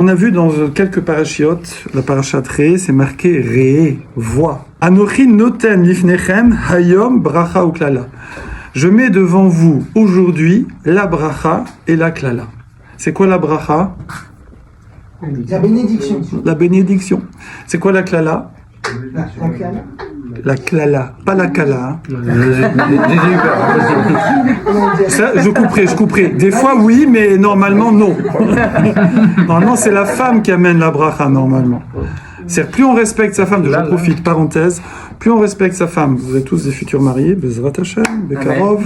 On a vu dans quelques parachiotes, la parachat Ré, c'est marqué Ré, voix. Anochi noten lifnechem hayom bracha ou klala. Je mets devant vous aujourd'hui la bracha et la klala. C'est quoi la bracha? La bénédiction. La bénédiction. C'est quoi la klala? La klala. La klala, pas la kala. Ça, je couperai. Des fois oui, mais normalement non. Normalement c'est la femme qui amène la bracha normalement. C'est-à-dire plus on respecte sa femme, j'en profite, parenthèse, plus on respecte sa femme, vous êtes tous des futurs mariés, Bezrat Hashem, Bekarov,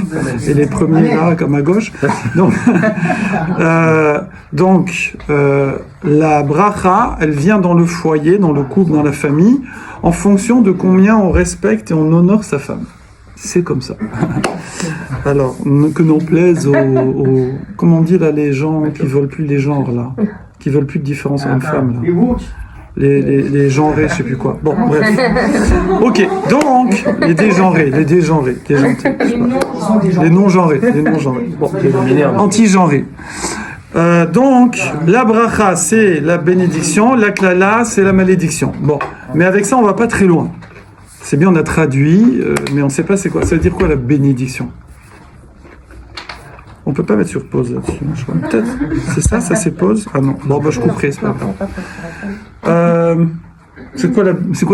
et les premiers là, comme à gauche. Donc, la bracha, elle vient dans le foyer, dans le couple, dans la famille, en fonction de combien on respecte et on honore sa femme. C'est comme ça. Alors, que n'en plaise aux comment on dit là, les gens qui veulent plus les genres là, qui veulent plus de différence hommes-femmes là. Les genrés, je sais plus quoi. Bon, bref. Ok, donc, les dégenrés, déjantés. Les non-genrés. Bon, anti-genrés. Donc, la bracha, c'est la bénédiction, la klala, c'est la malédiction. Bon, mais avec ça, on va pas très loin. C'est bien, on a traduit, mais on ne sait pas c'est quoi. Ça veut dire quoi la bénédiction? On peut pas mettre sur pause là-dessus. Je crois. Peut-être. C'est ça c'est pause? Ah non. Bon, bah je couperai, c'est pas grave. C'est quoi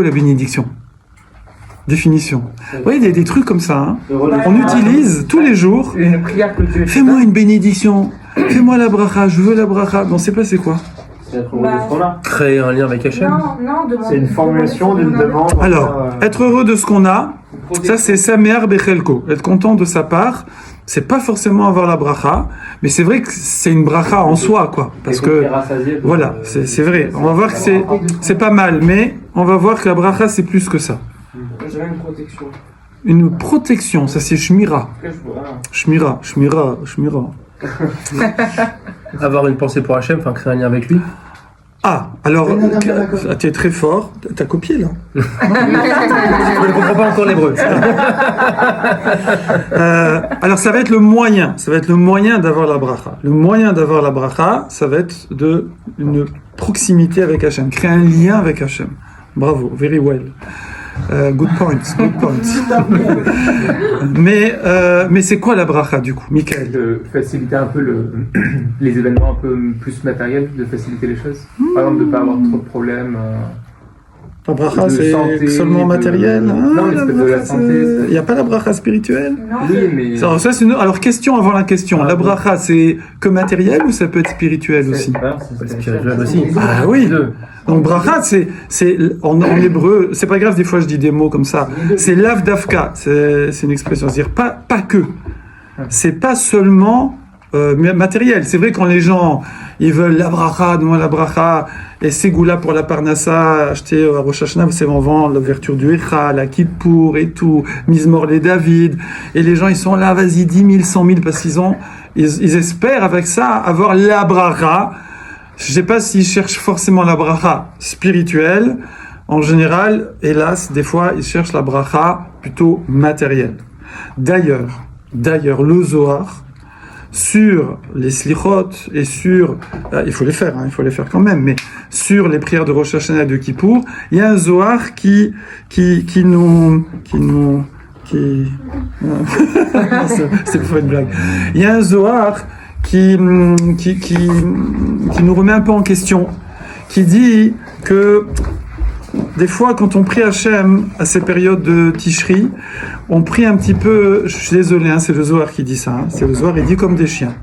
la bénédiction? Définition. Oui, il y a des trucs comme ça. Hein. On utilise tous les jours. Fais-moi une bénédiction. Fais-moi la bracha. Je veux la bracha. On ne sait pas c'est quoi. Créer un lien avec Hachem. C'est une formulation d'une demande. Alors, être heureux de ce qu'on a, ça c'est Samear Bechelko. Être content de sa part, c'est pas forcément avoir la bracha, mais c'est vrai que c'est une bracha en soi, quoi. Parce que, voilà, c'est vrai. On va voir que c'est pas mal, mais on va voir que la bracha c'est plus que ça. J'avais une protection. Une protection, ça c'est Shmira. Shmira. Avoir une pensée pour Hachem, enfin créer un lien avec lui. Ah, alors, tu es très fort, t'as copié là. Je ne comprends pas encore l'hébreu. Alors ça va être le moyen d'avoir la bracha. Le moyen d'avoir la bracha, ça va être une proximité avec Hachem, créer un lien avec Hachem. Bravo, very well. Good point. Mais c'est quoi la bracha du coup, Michael? De faciliter un peu les événements un peu plus matériels, de faciliter les choses. Par exemple, de ne pas avoir trop de problèmes. La bracha c'est santé, seulement matériel. Non, mais c'est de la santé. Il n'y a pas la bracha spirituelle? Oui, mais. Alors, ça, alors question avant la question. La bracha c'est que matériel ou ça peut être spirituel aussi? C'est spirituel aussi. Ah oui. Donc bracha c'est en hébreu, c'est pas grave des fois je dis des mots comme ça. C'est lav davka, c'est une expression, c'est-à-dire pas que. C'est pas seulement matériel. C'est vrai quand les gens ils veulent la bracha, donne-moi la bracha, et Ségoula pour la parnassa, acheter à Rosh Hashanah, c'est en vend l'ouverture du Echa, la Kippour et tout, Mizmor les David, et les gens ils sont là, vas-y 10 000, 100 000 parce ils espèrent avec ça avoir la bracha. Je sais pas s'ils cherchent forcément la bracha spirituelle. En général, hélas, des fois, ils cherchent la bracha plutôt matérielle. D'ailleurs, le Zohar, sur les slichot et sur... il faut les faire quand même, mais sur les prières de Rosh Hashanah et de Kippour, il y a un Zohar qui nous... c'est pour faire une blague. Il y a un Zohar qui nous remet un peu en question, qui dit que des fois quand on prie Hachem à ces périodes de Tishri, on prie un petit peu, je suis désolé, c'est le Zohar qui dit ça, c'est le Zohar, il dit comme des chiens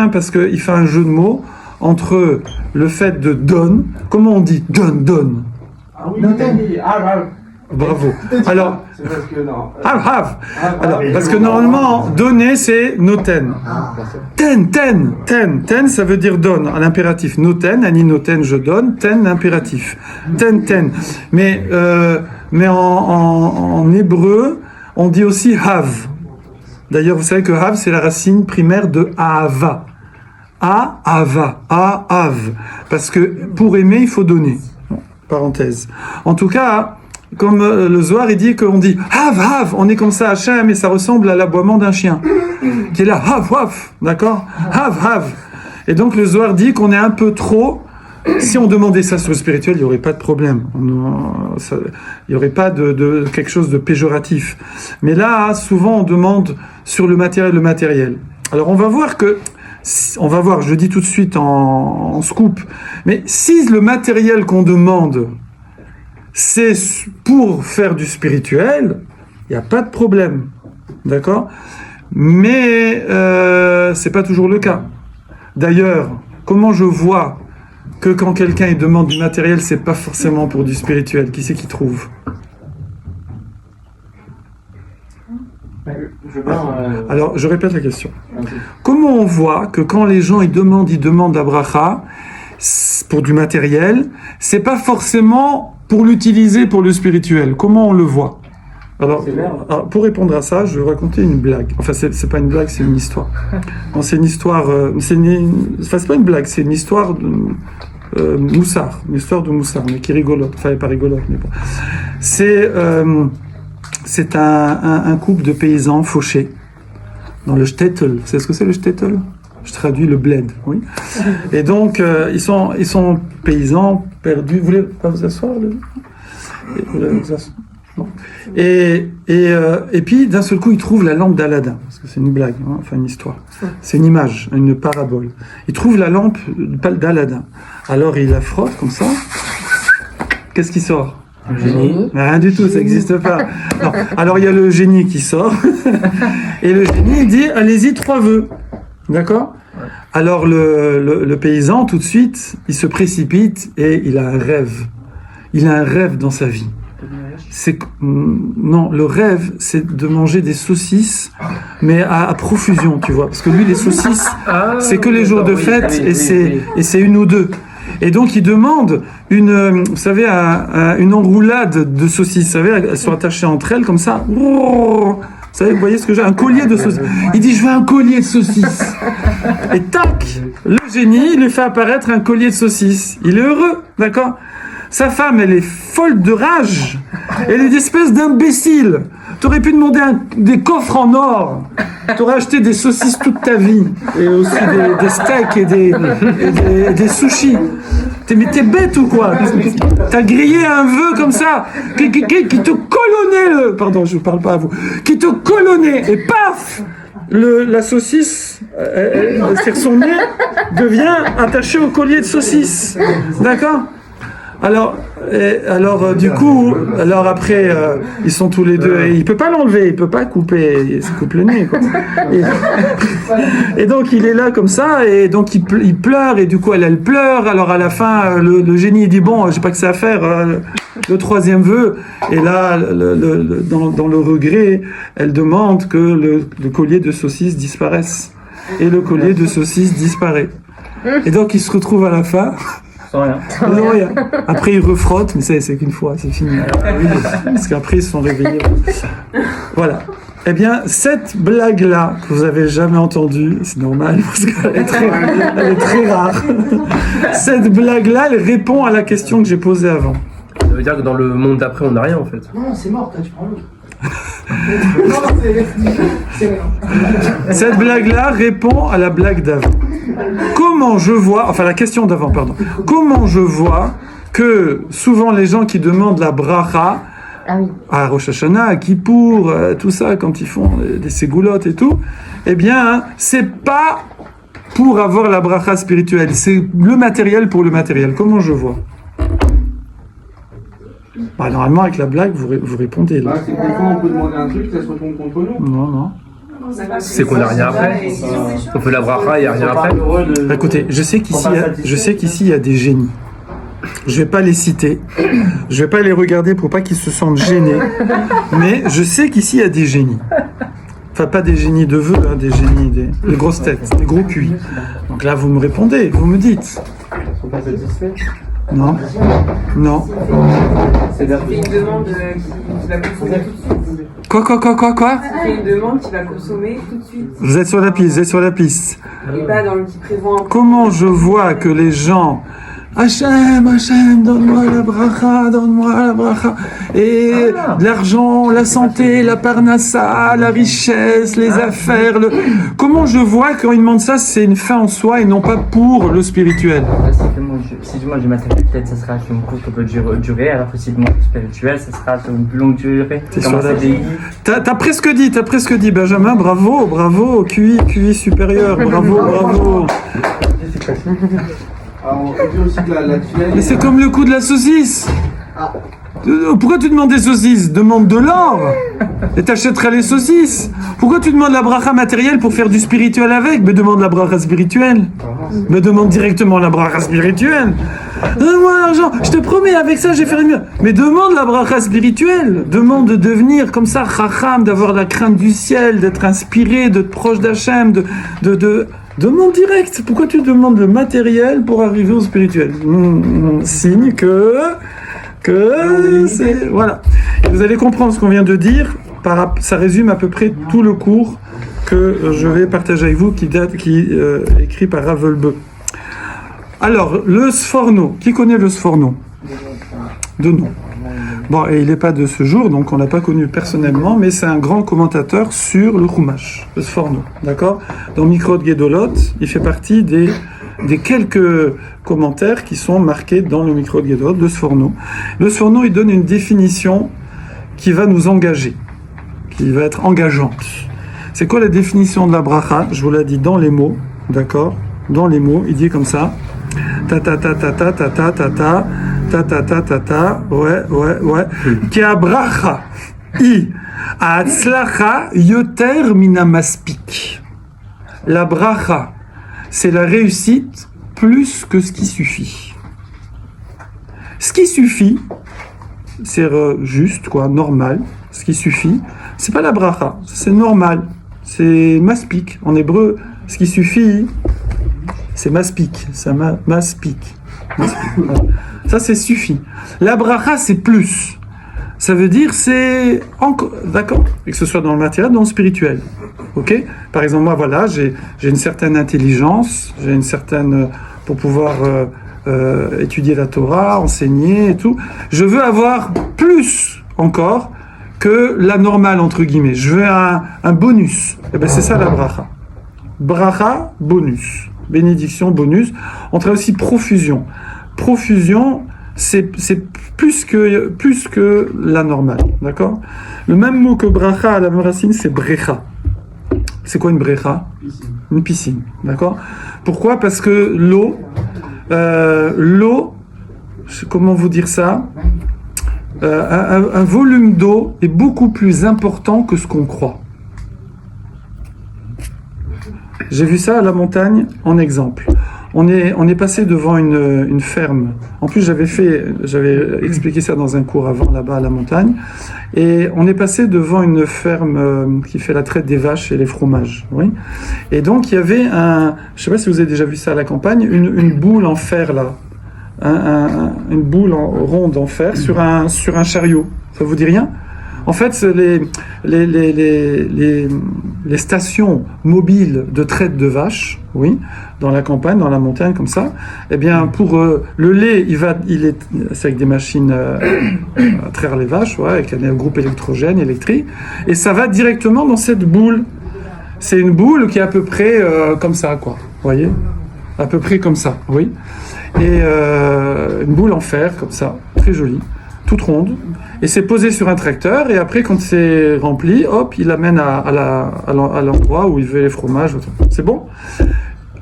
parce qu'il fait un jeu de mots entre le fait de donne, comment on dit donne. Ah oui, Bravo. Alors, c'est parce que non. have. Alors, parce que normalement, donner, c'est noten. Ten, ça veut dire donne, en impératif. Noten, ani noten, je donne. Ten, impératif. Ten. Mais en hébreu, on dit aussi have. D'ailleurs, vous savez que have, c'est la racine primaire de ahava. Ahava. Ahav. Parce que pour aimer, il faut donner. Parenthèse. En tout cas, comme le Zohar, il dit qu'on dit have, on est comme ça à Hachem et ça ressemble à l'aboiement d'un chien qui est là, have, d'accord, have. Et donc le Zohar dit qu'on est un peu trop. Si on demandait ça sur le spirituel, il n'y aurait pas de problème. Il n'y aurait pas de quelque chose de péjoratif. Mais là, souvent, on demande sur le matériel. Alors, on va voir, je le dis tout de suite en scoop, mais si le matériel qu'on demande, c'est pour faire du spirituel, il n'y a pas de problème. D'accord ? Mais c'est pas toujours le cas. D'ailleurs, comment je vois que quand quelqu'un il demande du matériel, c'est pas forcément pour du spirituel. Qui c'est qui trouve ? Alors, je répète la question. Comment on voit que quand les gens ils demandent la bracha pour du matériel, c'est pas forcément pour l'utiliser pour le spirituel. Comment on le voit ? Alors, pour répondre à ça, je vais raconter une blague. Enfin, c'est pas une blague, c'est une histoire. Non, c'est une histoire. C'est pas une blague, c'est une histoire de Moussard, une histoire de Moussard, mais qui rigolote. Enfin, pas rigolote, mais bon. C'est un couple de paysans fauchés dans le shtetl. Vous savez ce que c'est le shtetl ? Je traduis le bled, oui. Et donc, ils sont paysans perdus. Vous voulez pas vous asseoir ? Bon. Et puis d'un seul coup ils trouvent la lampe d'Aladin, parce que c'est une blague, hein, enfin une histoire, c'est une image, une parabole. Ils trouvent la lampe d'Aladin, alors ils la frottent comme ça, qu'est-ce qui sort ? Un génie. Rien du tout, ça n'existe pas. Non. Alors il y a le génie qui sort, et le génie il dit allez-y 3 vœux, d'accord ? Alors le paysan tout de suite il se précipite et il a un rêve dans sa vie. Non, le rêve, c'est de manger des saucisses, mais à profusion, tu vois. Parce que lui, les saucisses, c'est que les jours de fête, et c'est 1 ou 2. Et donc, il demande vous savez, une enroulade de saucisses. Vous savez, elles sont attachées entre elles, comme ça. Vous voyez ce que j'ai ? Un collier de saucisses. Il dit, je veux un collier de saucisses. Et tac, le génie, il lui fait apparaître un collier de saucisses. Il est heureux, d'accord ? Sa femme, elle est folle de rage. Elle est une espèce d'imbécile. T'aurais pu demander des coffres en or. T'aurais acheté des saucisses toute ta vie. Et aussi des steaks et des sushis. Mais t'es bête ou quoi ? T'as grillé un vœu comme ça, qui te colonnait Pardon, je ne parle pas à vous. Qui te colonnait. Et paf ! La saucisse, sur son nez, devient attachée au collier de saucisses. D'accord ? Alors du coup, après, ils sont tous les deux, et il peut pas l'enlever, il peut pas couper, il se coupe le nez, quoi. Et donc il est là comme ça, et donc il pleure, et du coup elle pleure. Alors à la fin, le génie dit bon, j'ai pas que ça à faire, le 3e vœu, et là, dans le regret, elle demande que le collier de saucisse disparaisse, et le collier de saucisse disparaît. Et donc il se retrouve à la fin. Sans rien. Non, rien. Après, ils refrottent, mais c'est qu'une fois, c'est fini. Parce qu'après, ils se sont réveillés. Voilà. Eh bien, cette blague-là, que vous avez jamais entendue, c'est normal, parce qu'elle est très rare. Cette blague-là, elle répond à la question que j'ai posée avant. Ça veut dire que dans le monde d'après, on n'a rien en fait. Non, c'est mort, toi, tu prends l'autre. Cette blague-là répond à la blague d'avant. La question d'avant, pardon. Comment je vois que souvent les gens qui demandent la bracha à Rosh Hashanah, à Kippour, tout ça, quand ils font des ségoulottes et tout, eh bien, c'est pas pour avoir la bracha spirituelle, c'est le matériel pour le matériel. Comment je vois ? Bah, normalement, avec la blague, vous répondez. Là. C'est que des fois, on peut demander un truc, ça se retourne contre nous. Non. C'est qu'on n'a rien après. On fait la bracha, il n'y a rien après. Écoutez, je sais qu'ici, il y a des génies. Je vais pas les citer. Je vais pas les regarder pour pas qu'ils se sentent gênés. Mais je sais qu'ici, il y a des génies. Enfin, pas des génies de vœux, hein, des génies, des grosses têtes, des gros cuits. Donc là, vous me répondez, vous me dites. Ils sont pas satisfaits. Non. C'est-à-dire C'est une demande qui va consommer tout de suite. Quoi C'est une demande qui va consommer tout de suite. Vous êtes sur la piste. Et pas dans le qui prévoit un peu. Comment je vois que les gens Hachem, Hachem, donne-moi la bracha, donne-moi la bracha. Et l'argent, la santé, la parnassa, la richesse, les affaires. Comment je vois quand il demande ça, c'est une fin en soi et non pas pour le spirituel. Si je demande du matériel, peut-être ça sera sur une courte durée, alors que si je demande du spirituel, ça sera sur une plus longue durée. C'est Comme sur un la- CDI. T'as presque dit, Benjamin, bravo, QI supérieur, bravo. Alors, on peut dire aussi que la tunnel. Mais c'est comme le coup de la saucisse. Pourquoi tu demandes des saucisses? Demande de l'or et t'achèteras les saucisses. Pourquoi tu demandes la bracha matérielle pour faire du spirituel avec? Mais demande la bracha spirituelle. Mais demande directement la bracha spirituelle. Donne-moi l'argent, je te promets, avec ça, je vais faire mieux. Mais demande la bracha spirituelle. Demande de devenir comme ça, chacham, d'avoir la crainte du ciel, d'être inspiré, d'être proche d'Hachem, Demande direct. Pourquoi tu demandes le matériel pour arriver au spirituel? Signe que c'est... Voilà. Et vous allez comprendre ce qu'on vient de dire. Ça résume à peu près tout le cours que je vais partager avec vous, qui est écrit par Rav Wolbe. Alors, le Sforno. Qui connaît le Sforno? De nom. Bon, et il n'est pas de ce jour, donc on ne l'a pas connu personnellement, mais c'est un grand commentateur sur le Chumash, le Sforno, d'accord? Dans Mikrot Gedolot, il fait partie des quelques commentaires qui sont marqués dans le Mikrot Gedolot, le Sforno. Le Sforno, il donne une définition qui va nous engager, qui va être engageante. C'est quoi la définition de la bracha? Je vous l'ai dit dans les mots, d'accord? Dans les mots, il dit comme ça, ta ta ta ta ta ta ta ta ta ta ta ta ta ta, ouais, ki abracha i atzlacha yoter minamaspik. La bracha, c'est la réussite plus que ce qui suffit. Ce qui suffit, c'est juste, quoi, normal. Ce qui suffit, c'est pas la bracha, c'est normal. C'est maspik. En hébreu, ce qui suffit, c'est maspik. Ça maspik. Voilà. Ça, c'est suffit. La bracha, c'est plus. Ça veut dire c'est encore, d'accord, et que ce soit dans le matériel, dans le spirituel. Ok. Par exemple, moi, voilà, j'ai une certaine intelligence, j'ai une certaine pour pouvoir étudier la Torah, enseigner et tout. Je veux avoir plus encore que la normale entre guillemets. Je veux un bonus. Et ben c'est ça la bracha. Bracha, bonus. Bénédiction, bonus. On travaille aussi profusion. Profusion, c'est plus que la normale, d'accord? Le même mot que bracha à la même racine, c'est brecha. C'est quoi une brecha? Une piscine, d'accord? Pourquoi? Parce que l'eau, comment vous dire ça? Un volume d'eau est beaucoup plus important que ce qu'on croit. J'ai vu ça à la montagne en exemple. On est passé devant une ferme. En plus, j'avais expliqué ça dans un cours avant là-bas à la montagne. Et on est passé devant une ferme qui fait la traite des vaches et les fromages. Oui. Et donc il y avait je sais pas si vous avez déjà vu ça à la campagne, une boule en fer là, une boule ronde en fer sur un chariot. Ça vous dit rien? En fait, les stations mobiles de traite de vaches, oui, dans la campagne, dans la montagne, comme ça, eh bien, pour le lait, c'est avec des machines à traire les vaches, ouais, avec un groupe électrogène, électrique, et ça va directement dans cette boule. C'est une boule qui est à peu près comme ça, quoi, vous voyez? À peu près comme ça, oui. Et une boule en fer, comme ça, très jolie, toute ronde. Et c'est posé sur un tracteur, et après, quand c'est rempli, hop, il l'amène à l'endroit où il veut les fromages. C'est bon?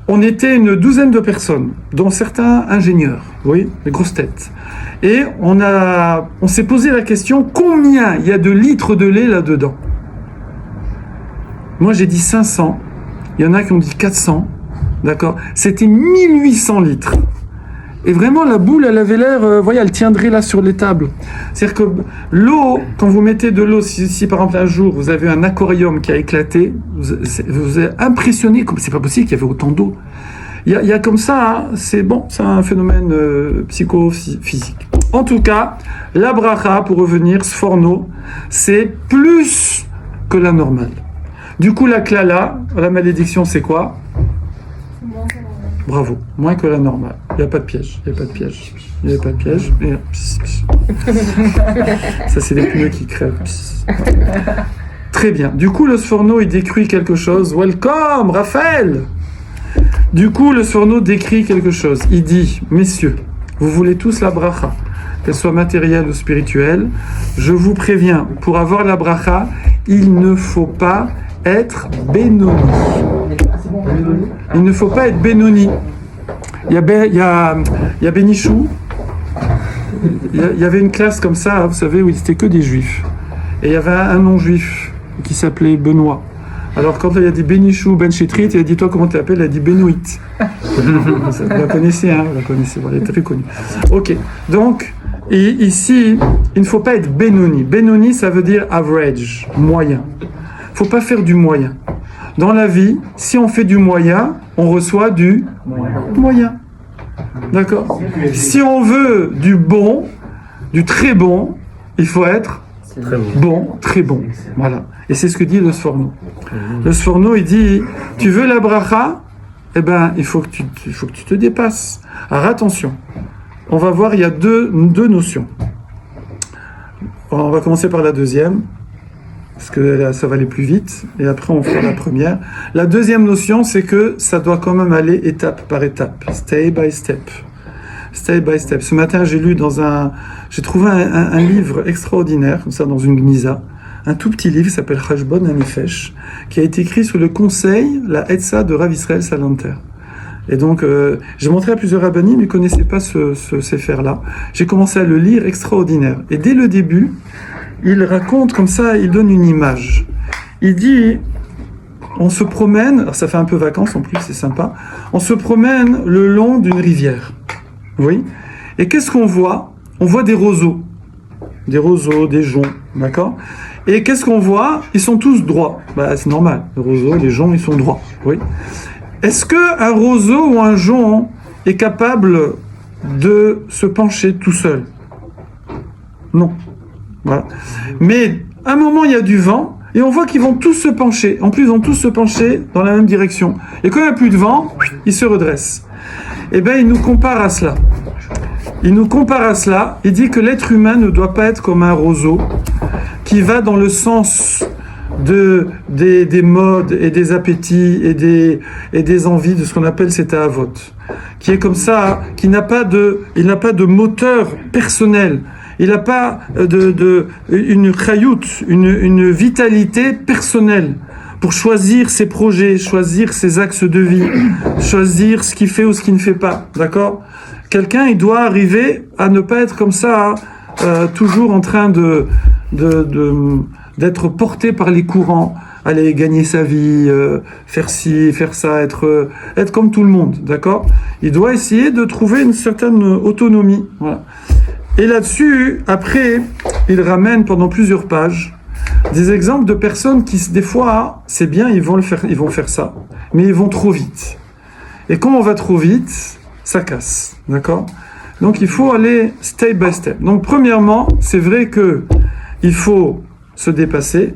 On était une douzaine de personnes, dont certains ingénieurs, oui, les grosses têtes. Et on s'est posé la question, combien il y a de litres de lait là-dedans? Moi, j'ai dit 500. Il y en a qui ont dit 400. D'accord? C'était 1800 litres. Et vraiment, la boule, elle avait l'air, voyez, elle tiendrait là sur les tables. C'est-à-dire que l'eau, quand vous mettez de l'eau, si par exemple un jour vous avez un aquarium qui a éclaté, vous êtes impressionné, comme c'est pas possible qu'il y avait autant d'eau. Il y a comme ça, hein, c'est un phénomène psychophysique. En tout cas, la bracha, pour revenir, sforno, c'est plus que la normale. Du coup, la klala, la malédiction, c'est quoi? Bravo. Moins que la normale. Il n'y a pas de piège. Il n'y a pas de piège. Il n'y a pas de piège. Et, pss, pss. Ça, c'est les pneus qui crèvent. Pss. Très bien. Du coup, le Sforno, il décrit quelque chose. Welcome, Raphaël! Du coup, le Sforno décrit quelque chose. Il dit, messieurs, vous voulez tous la bracha, qu'elle soit matérielle ou spirituelle. Je vous préviens, pour avoir la bracha, il ne faut pas être Benoni. Il ne faut pas être Benoni. Il y a Bénichou. Il y avait une classe comme ça, vous savez, où il n'était que des juifs. Et il y avait un non-juif qui s'appelait Benoît. Alors quand il a dit Bénichou, Ben Chetrit, il a dit toi comment tu t'appelles? Il a dit Benoît. Vous la connaissez, hein? Vous la connaissez, elle est très connue. Ok, donc et ici, il ne faut pas être Benoni. Benoni, ça veut dire average, moyen. Il ne faut pas faire du moyen. Dans la vie, si on fait du moyen, on reçoit du moyen. D'accord? Si on veut du bon, du très bon, il faut être Très bon. bon, très bon. Voilà. Et c'est ce que dit le Sforno. Le Sforno, il dit, tu veux la bracha? Eh ben, il faut que tu te dépasses. Alors attention, on va voir, il y a deux notions. On va commencer par la deuxième, parce que là, ça va aller plus vite, et après on fera la première. La deuxième notion, c'est que ça doit quand même aller étape par étape, step by step. Step by step. Ce matin, j'ai trouvé un livre extraordinaire, comme ça, dans une gnisa, un tout petit livre qui s'appelle Chashbon HaNefesh, qui a été écrit sous le conseil, la Hetza de Rav Israël Salanter. Et donc, j'ai montré à plusieurs rabbinim, mais ils ne connaissaient pas ce sefer-là. J'ai commencé à le lire, extraordinaire. Et dès le début, il raconte comme ça, il donne une image. Il dit, on se promène, alors ça fait un peu vacances en plus, c'est sympa, on se promène le long d'une rivière. Oui. Et qu'est-ce qu'on voit? On voit des roseaux, des joncs, d'accord? Et qu'est-ce qu'on voit? Ils sont tous droits. Bah, c'est normal. Les roseaux, les joncs, ils sont droits. Oui. Est-ce qu'un roseau ou un jonc est capable de se pencher tout seul? Non. Voilà. Mais à un moment, il y a du vent et on voit qu'ils vont tous se pencher. En plus, ils vont tous se pencher dans la même direction. Et quand il n'y a plus de vent, ils se redressent. Eh bien, il nous compare à cela. Il nous compare à cela. Il dit que l'être humain ne doit pas être comme un roseau qui va dans le sens des modes et des appétits et des envies de ce qu'on appelle cet avot, qui est comme ça, il n'a pas de moteur personnel, il n'a pas une chayout, une vitalité personnelle pour choisir ses projets, choisir ses axes de vie, choisir ce qu'il fait ou ce qu'il ne fait pas, d'accord? Quelqu'un, il doit arriver à ne pas être comme ça, toujours en train d'être porté par les courants, aller gagner sa vie, faire ci, faire ça, être comme tout le monde, d'accord? Il doit essayer de trouver une certaine autonomie, voilà. Et là-dessus, après, il ramène pendant plusieurs pages des exemples de personnes qui, des fois, c'est bien, ils vont faire ça, mais ils vont trop vite. Et quand on va trop vite, ça casse, d'accord? Donc il faut aller step by step. Donc premièrement, c'est vrai que il faut se dépasser.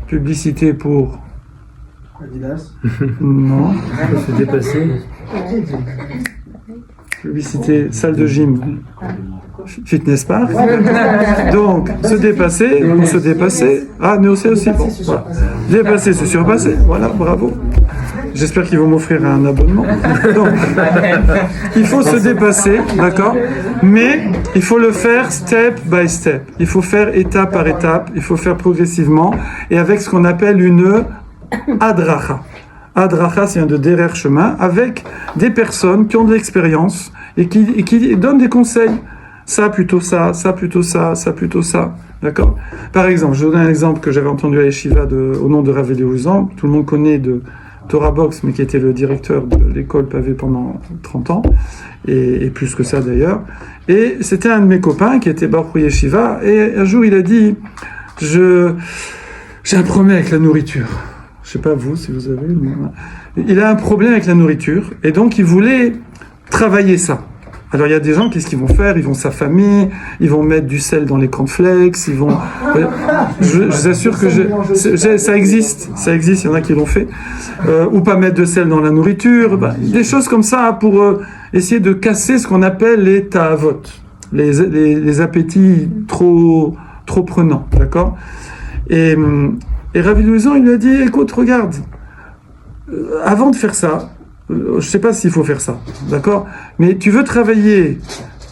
Publicité pour Adidas. non. Se dépasser. Publicité salle de gym. Fitness Park. Donc se dépasser, pour se dépasser. Ah, mais aussi bon. Voilà. Dépasser, se surpasser. Voilà, bravo. J'espère qu'ils vont m'offrir un abonnement. Donc, il faut se dépasser, d'accord? Mais il faut le faire step by step. Il faut faire étape par étape. Il faut faire progressivement et avec ce qu'on appelle une adracha. Adracha, c'est un de derrière chemin avec des personnes qui ont de l'expérience et qui donnent des conseils. Ça plutôt ça, ça plutôt ça, ça plutôt ça. D'accord? Par exemple, je vous donne un exemple que j'avais entendu à Yeshiva au nom de Rav Eliaouzan. Tout le monde connaît de Torah Box, mais qui était le directeur de l'école Pavé pendant 30 ans, et plus que ça d'ailleurs. Et c'était un de mes copains qui était Baruch Yeshiva, et un jour il a dit, j'ai un problème avec la nourriture. Je sais pas vous, si vous avez, mais il a un problème avec la nourriture, et donc il voulait travailler ça. Alors il y a des gens, qu'est-ce qu'ils vont faire? Ils vont s'affamer, ils vont mettre du sel dans les cornflakes, ils vont... je vous assure que ça existe, il y en a qui l'ont fait. Ou pas mettre de sel dans la nourriture, des choses comme ça pour essayer de casser ce qu'on appelle les ta'avot, les appétits trop prenants, d'accord? Et Rabbi Louison, il lui a dit, écoute, regarde, avant de faire ça, je ne sais pas s'il faut faire ça, d'accord? Mais tu veux travailler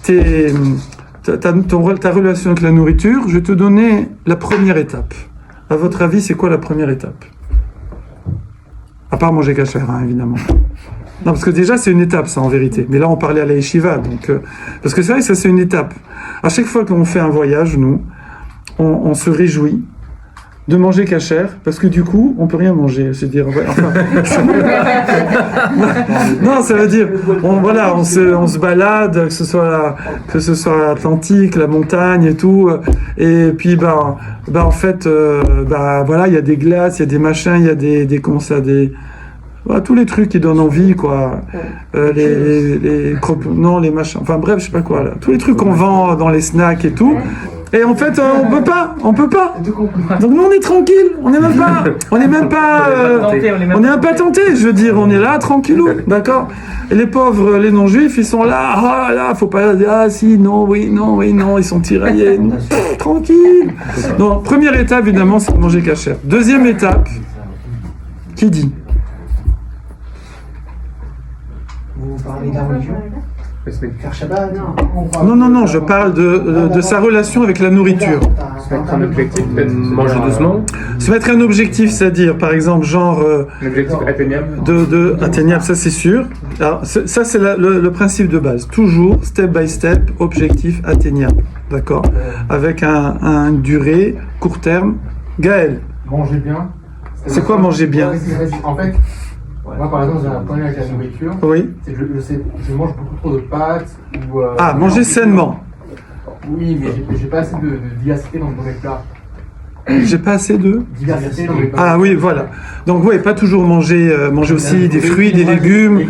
ta relation avec la nourriture, je vais te donner la première étape. À votre avis, c'est quoi la première étape? À part manger kasher, hein, évidemment. Non, parce que déjà, c'est une étape, ça, en vérité. Mais là, on parlait à la yeshiva, donc... parce que c'est vrai que ça, c'est une étape. À chaque fois qu'on fait un voyage, nous, on se réjouit de manger kasher, parce que du coup, on peut rien manger. C'est-à-dire, non, ça veut dire, on se balade, que ce soit l'Atlantique, la montagne et tout, et puis, en fait, voilà, il y a des glaces, il y a des machins, il y a des voilà, tous les trucs qui donnent envie, quoi. Les machins, enfin bref, je sais pas quoi, là. Tous les trucs qu'on vend dans les snacks et tout. Et en fait, on peut pas. Donc nous, on est tranquille. On n'est même pas tentés. Je veux dire, on est là, tranquillou, d'accord. Et les pauvres, les non-juifs, ils sont là, faut pas dire, si, non, oui, non, ils sont tiraillés. Tranquille. Donc, première étape, évidemment, c'est de manger kasher. Deuxième étape, qui dit? Vous parlez de la religion? Faire Shabbat? Non, je parle de sa relation avec la nourriture. Se mettre un objectif, peut-être manger doucement. Se mettre un objectif, c'est-à-dire, par exemple, genre... Un objectif atteignable. Atteignable, ça c'est sûr. Alors, ça c'est le principe de base. Toujours, step by step, objectif atteignable. D'accord? Avec un durée, court terme. Gaël, Manger bien. c'est quoi manger bien? En fait, moi par exemple, j'ai un problème avec la nourriture. Oui. C'est que je mange beaucoup trop de pâtes. Manger sainement. Oui, mais j'ai pas assez de diversité dans mes plats. J'ai pas assez de... Diversité dans mes plats. Ah oui, voilà. Donc oui, pas toujours manger aussi des fruits, des légumes.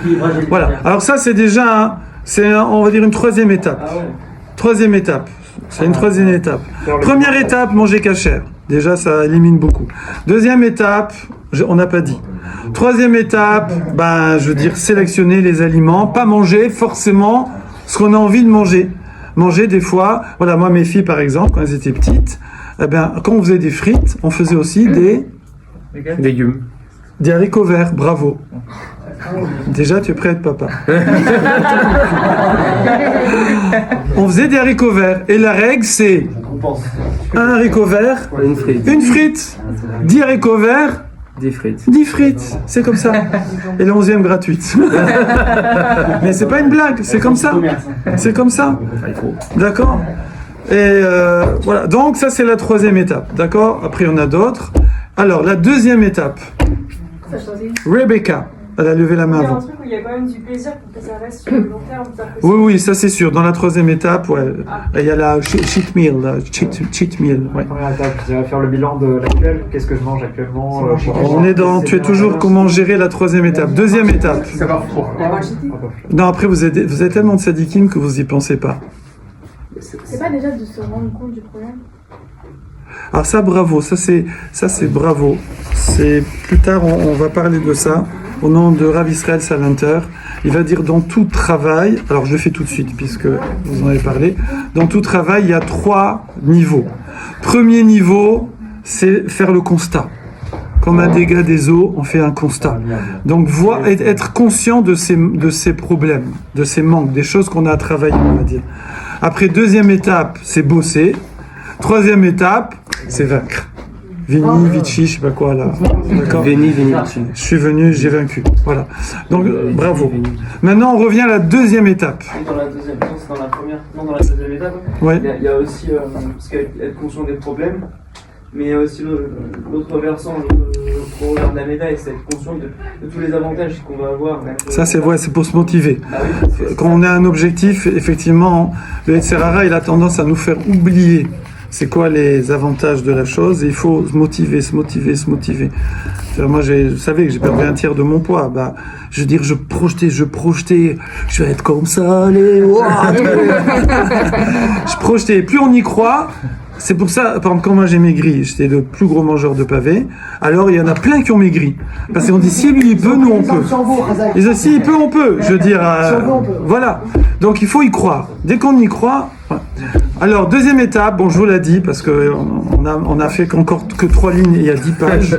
Voilà. Alors ça c'est déjà, on va dire une troisième étape. Troisième étape. C'est une troisième étape. Première étape, manger kasher. Déjà, ça élimine beaucoup. Deuxième étape, on n'a pas dit. Troisième étape, je veux dire, sélectionner les aliments, pas manger forcément ce qu'on a envie de manger. Manger des fois, voilà, moi mes filles par exemple, quand elles étaient petites, quand on faisait des frites, on faisait aussi des Légumes. Des haricots verts, bravo. Déjà, tu es prêt à être papa. On faisait des haricots verts. Et la règle, c'est un haricot vert, Une frite. une frite, 10 haricots verts, 10 frites. 10 frites. C'est comme ça. Et la 11e gratuite. Mais c'est pas une blague, c'est comme ça. C'est comme ça. D'accord? Et voilà. Donc, ça, c'est la troisième étape. D'accord? Après, il y en a d'autres. Alors, la deuxième étape. Rebecca. Elle a levé la main Il y a un avant. truc où il y a quand même du plaisir pour que ça reste sur le long terme. Oui, ça c'est sûr. Dans la troisième étape, ouais, il y a la cheat meal. Cheat meal, ouais. Première étape, je dirais faire le bilan de l'actuel. Qu'est-ce que je mange actuellement Tu es toujours comment gérer la troisième étape. Deuxième étape. Savoir pourquoi. Non, après vous êtes tellement de sadikim que vous y pensez pas. C'est pas déjà de se rendre compte du problème? Alors ça, bravo. Ça c'est bravo. C'est plus tard, on va parler de ça. Au nom de Rav Israël Salanter, il va dire dans tout travail, alors je le fais tout de suite puisque vous en avez parlé, dans tout travail il y a 3 niveaux. Premier niveau, c'est faire le constat. Comme un dégât des eaux, on fait un constat. Donc être conscient de ces problèmes, de ces manques, des choses qu'on a à travailler, on va dire. Après, deuxième étape, c'est bosser. Troisième étape, c'est vaincre. Vini, Vici, je sais pas quoi là. D'accord. Veni, Vici. Je suis venu, j'ai vaincu. Voilà. Donc bravo. Maintenant, on revient à la deuxième étape. Dans la deuxième, non, c'est dans la première, non, dans la deuxième étape. Ouais. Il y a aussi, parce qu'être conscient des problèmes, mais il y a aussi l'autre versant, l'autre revers de la médaille, c'est être conscient de tous les avantages qu'on va avoir. Ça, c'est vrai, c'est pour se motiver. Ah oui, Quand on a un objectif, effectivement, le Yetzirah, il a tendance à nous faire oublier c'est quoi les avantages de la chose, et il faut se motiver. C'est-à-dire, moi, vous savez que j'ai perdu un tiers de mon poids. Bah, je veux dire, je projetais, je vais être comme ça, allez, je projetais. Plus on y croit, c'est pour ça, par exemple, quand moi j'ai maigri, j'étais le plus gros mangeur de pavés, alors il y en a plein qui ont maigri. Parce qu'on dit, si lui il peut, nous on peut. Ils disent, si il peut, on peut. Je veux dire, voilà. Donc il faut y croire. Dès qu'on y croit, voilà. Alors, deuxième étape, bon, je vous l'ai dit, parce que on a fait encore que 3 lignes et il y a 10 pages.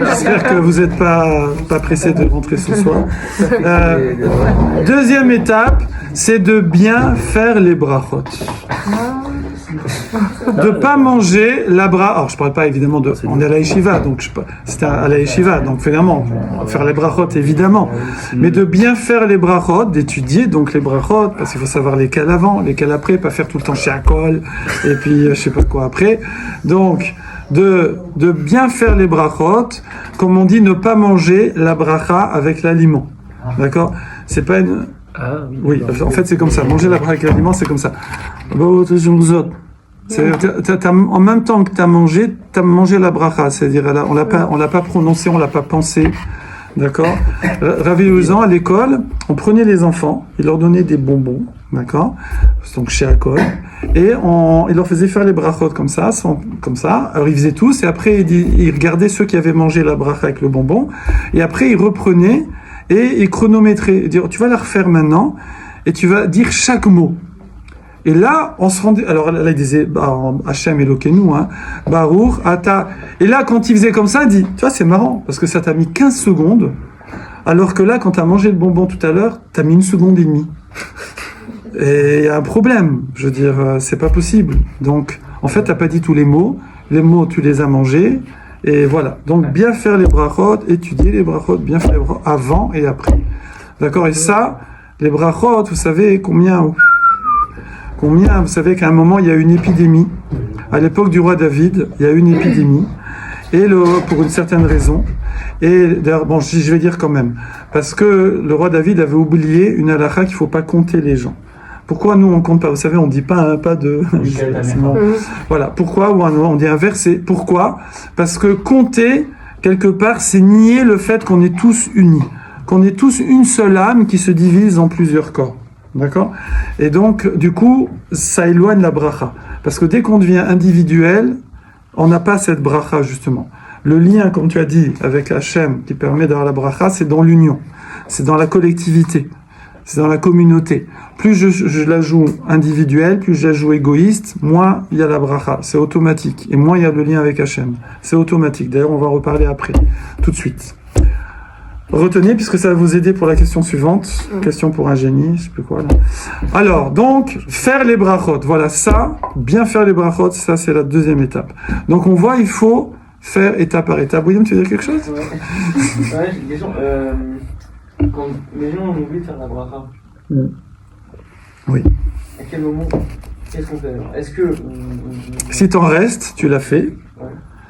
J'espère que vous n'êtes pas pressés de rentrer ce soir. Deuxième étape, c'est de bien faire les brachot. De pas manger la bracha. Alors je parle pas évidemment de. On est à la yeshiva, donc c'est à la yeshiva, donc finalement faire les brachot évidemment, mais de bien faire les brachot, d'étudier donc les brachot, parce qu'il faut savoir lesquels avant, lesquels après, pas faire tout le temps chez Akol et puis je sais pas quoi après. Donc de bien faire les brachot, comme on dit, ne pas manger la bracha avec l'aliment. D'accord? C'est pas une. Ah Oui, en fait c'est comme ça. Manger la bracha avec l'aliment, c'est comme ça. En même temps que tu as mangé la bracha, c'est-à-dire on l'a pas prononcé, on l'a pas pensé, d'accord. Rav Yehuda, à l'école, on prenait les enfants, il leur donnait des bonbons, d'accord, donc chez Akol, et il leur faisait faire les brachot comme ça. Alors ils faisaient tous, et après ils regardaient ceux qui avaient mangé la bracha avec le bonbon, et après ils reprenaient et ils chronométraient. Ils disaient, tu vas la refaire maintenant, et tu vas dire chaque mot. Et là, on se rendait. Alors là, il disait Hachem Elokeinu, Baruch, Ata. Et là, quand il faisait comme ça, il dit, tu vois, c'est marrant, parce que ça t'a mis 15 secondes, alors que là, quand t'as mangé le bonbon tout à l'heure, t'as mis 1 seconde et demie. Et il y a un problème. Je veux dire, c'est pas possible. Donc, en fait, t'as pas dit tous les mots. Les mots, tu les as mangés. Et voilà. Donc, bien faire les brachot, étudier les brachot, bien faire les brachot avant et après. D'accord? Et ça, les brachot, vous savez combien, vous savez qu'à un moment, il y a eu une épidémie. À l'époque du roi David, il y a eu une épidémie. Et pour une certaine raison. Et d'ailleurs, bon, je vais dire quand même. Parce que le roi David avait oublié une halakha qu'il ne faut pas compter les gens. Pourquoi nous, on ne compte pas? Vous savez, on ne dit pas de... Voilà. Pourquoi? Ou on dit un verset. Pourquoi? Parce que compter, quelque part, c'est nier le fait qu'on est tous unis. Qu'on est tous une seule âme qui se divise en plusieurs corps. D'accord? Et donc, du coup, ça éloigne la bracha. Parce que dès qu'on devient individuel, on n'a pas cette bracha, justement. Le lien, comme tu as dit, avec Hachem, qui permet d'avoir la bracha, c'est dans l'union. C'est dans la collectivité. C'est dans la communauté. Plus je la joue individuelle, plus je la joue égoïste, moins il y a la bracha. C'est automatique. Et moins il y a le lien avec Hachem. C'est automatique. D'ailleurs, on va reparler après. Tout de suite. Retenez, puisque ça va vous aider pour la question suivante. Question pour un génie, je sais plus quoi. Là. Alors, donc, faire les brachot. Voilà, ça, bien faire les brachot, ça c'est la deuxième étape. Donc on voit, il faut faire étape par étape. William, tu veux dire quelque chose? Ouais, j'ai une question. Quand les gens ont oublié de faire la bracha, oui. À quel moment, qu'est-ce qu'on fait alors? Est-ce que... Si t'en restes, tu l'as fait. Ouais.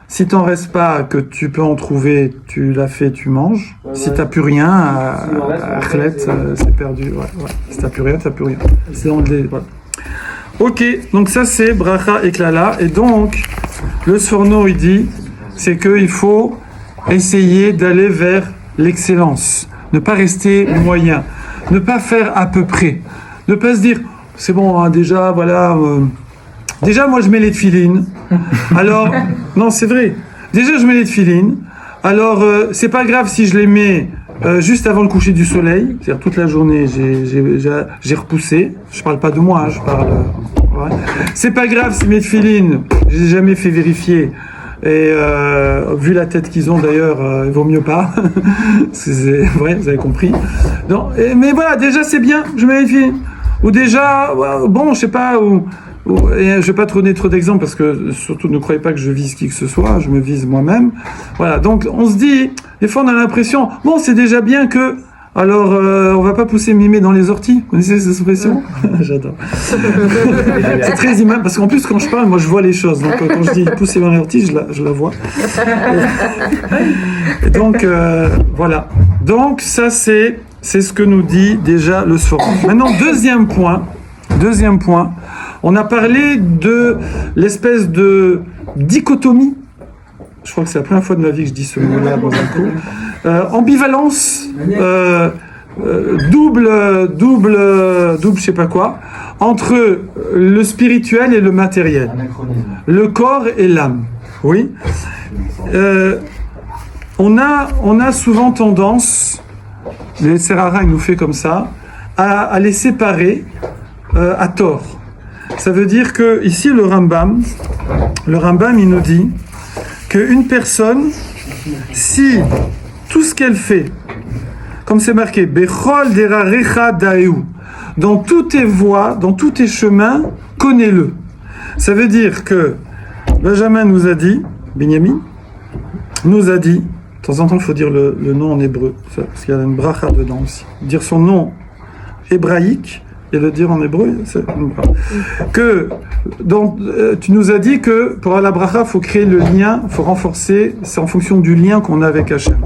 Si t'en restes pas, que tu peux en trouver, tu l'as fait, tu manges. Ouais, si t'as plus rien, à Khlet, c'est perdu. Ouais. Si t'as plus rien, t'as plus rien. C'est dans les... Voilà. Ok, donc ça c'est bracha et klala. Et donc, le Sforno, il dit, c'est qu'il faut essayer d'aller vers l'excellence. Ne pas rester moyen. Ne pas faire à peu près. Ne pas se dire, c'est bon, hein, déjà, voilà... Déjà, moi, je mets les tefilines. Alors, non, c'est vrai. Déjà, je mets les tefilines. Alors, c'est pas grave si je les mets juste avant le coucher du soleil. C'est-à-dire, toute la journée, j'ai repoussé. Je parle pas de moi, je parle... Ouais. C'est pas grave si mes tefilines, j'ai jamais fait vérifier. Et vu la tête qu'ils ont, d'ailleurs, il vaut mieux pas. C'est vrai, vous avez compris. Non, mais voilà, déjà, c'est bien. Je mets les tefilines. Ou déjà, bon, je sais pas... Et je vais pas donner trop d'exemples parce que surtout ne croyez pas que je vise qui que ce soit, je me vise moi-même. Voilà, donc on se dit, des fois on a l'impression, bon c'est déjà bien que, alors on va pas pousser mémé dans les orties, vous connaissez cette expression? J'adore. C'est très immense parce qu'en plus quand je parle, moi je vois les choses, donc quand je dis pousser dans les orties, je la vois. Et donc voilà, donc ça c'est ce que nous dit déjà le Sforno. Maintenant deuxième point, On a parlé de l'espèce de dichotomie. Je crois que c'est la première fois de ma vie que je dis ce mot-là dans un coup. Ambivalence, double, je sais pas quoi, entre le spirituel et le matériel, le corps et l'âme. Oui. On a souvent tendance, les Serrara, il nous fait comme ça, à les séparer à tort. Ça veut dire que ici le Rambam, il nous dit qu'une personne, si tout ce qu'elle fait, comme c'est marqué, Bechol derarecha daeu, dans toutes tes voies, dans tous tes chemins, connais-le. Ça veut dire que Benjamin nous a dit, Binyamin nous a dit, de temps en temps il faut dire le nom en hébreu, parce qu'il y a une bracha dedans aussi. Dire son nom hébraïque et le dire en hébreu, c'est une bracha. Tu nous as dit que pour la bracha, il faut créer le lien, il faut renforcer, c'est en fonction du lien qu'on a avec Hachem.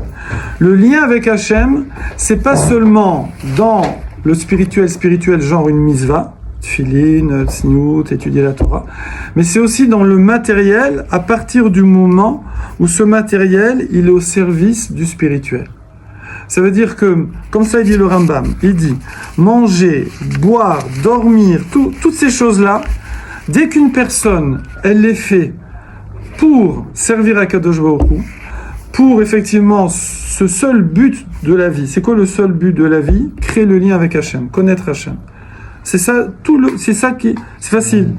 Le lien avec Hachem, c'est pas seulement dans le spirituel, genre une mitzvah, tfilin, tzniut, étudier la Torah, mais c'est aussi dans le matériel à partir du moment où ce matériel, il est au service du spirituel. Ça veut dire que, comme ça il dit le Rambam, il dit manger, boire, dormir, toutes ces choses-là, dès qu'une personne, elle les fait pour servir à Kadosh Baruch Hu, pour effectivement ce seul but de la vie. C'est quoi le seul but de la vie? Créer le lien avec Hachem, connaître Hachem. C'est ça, c'est facile.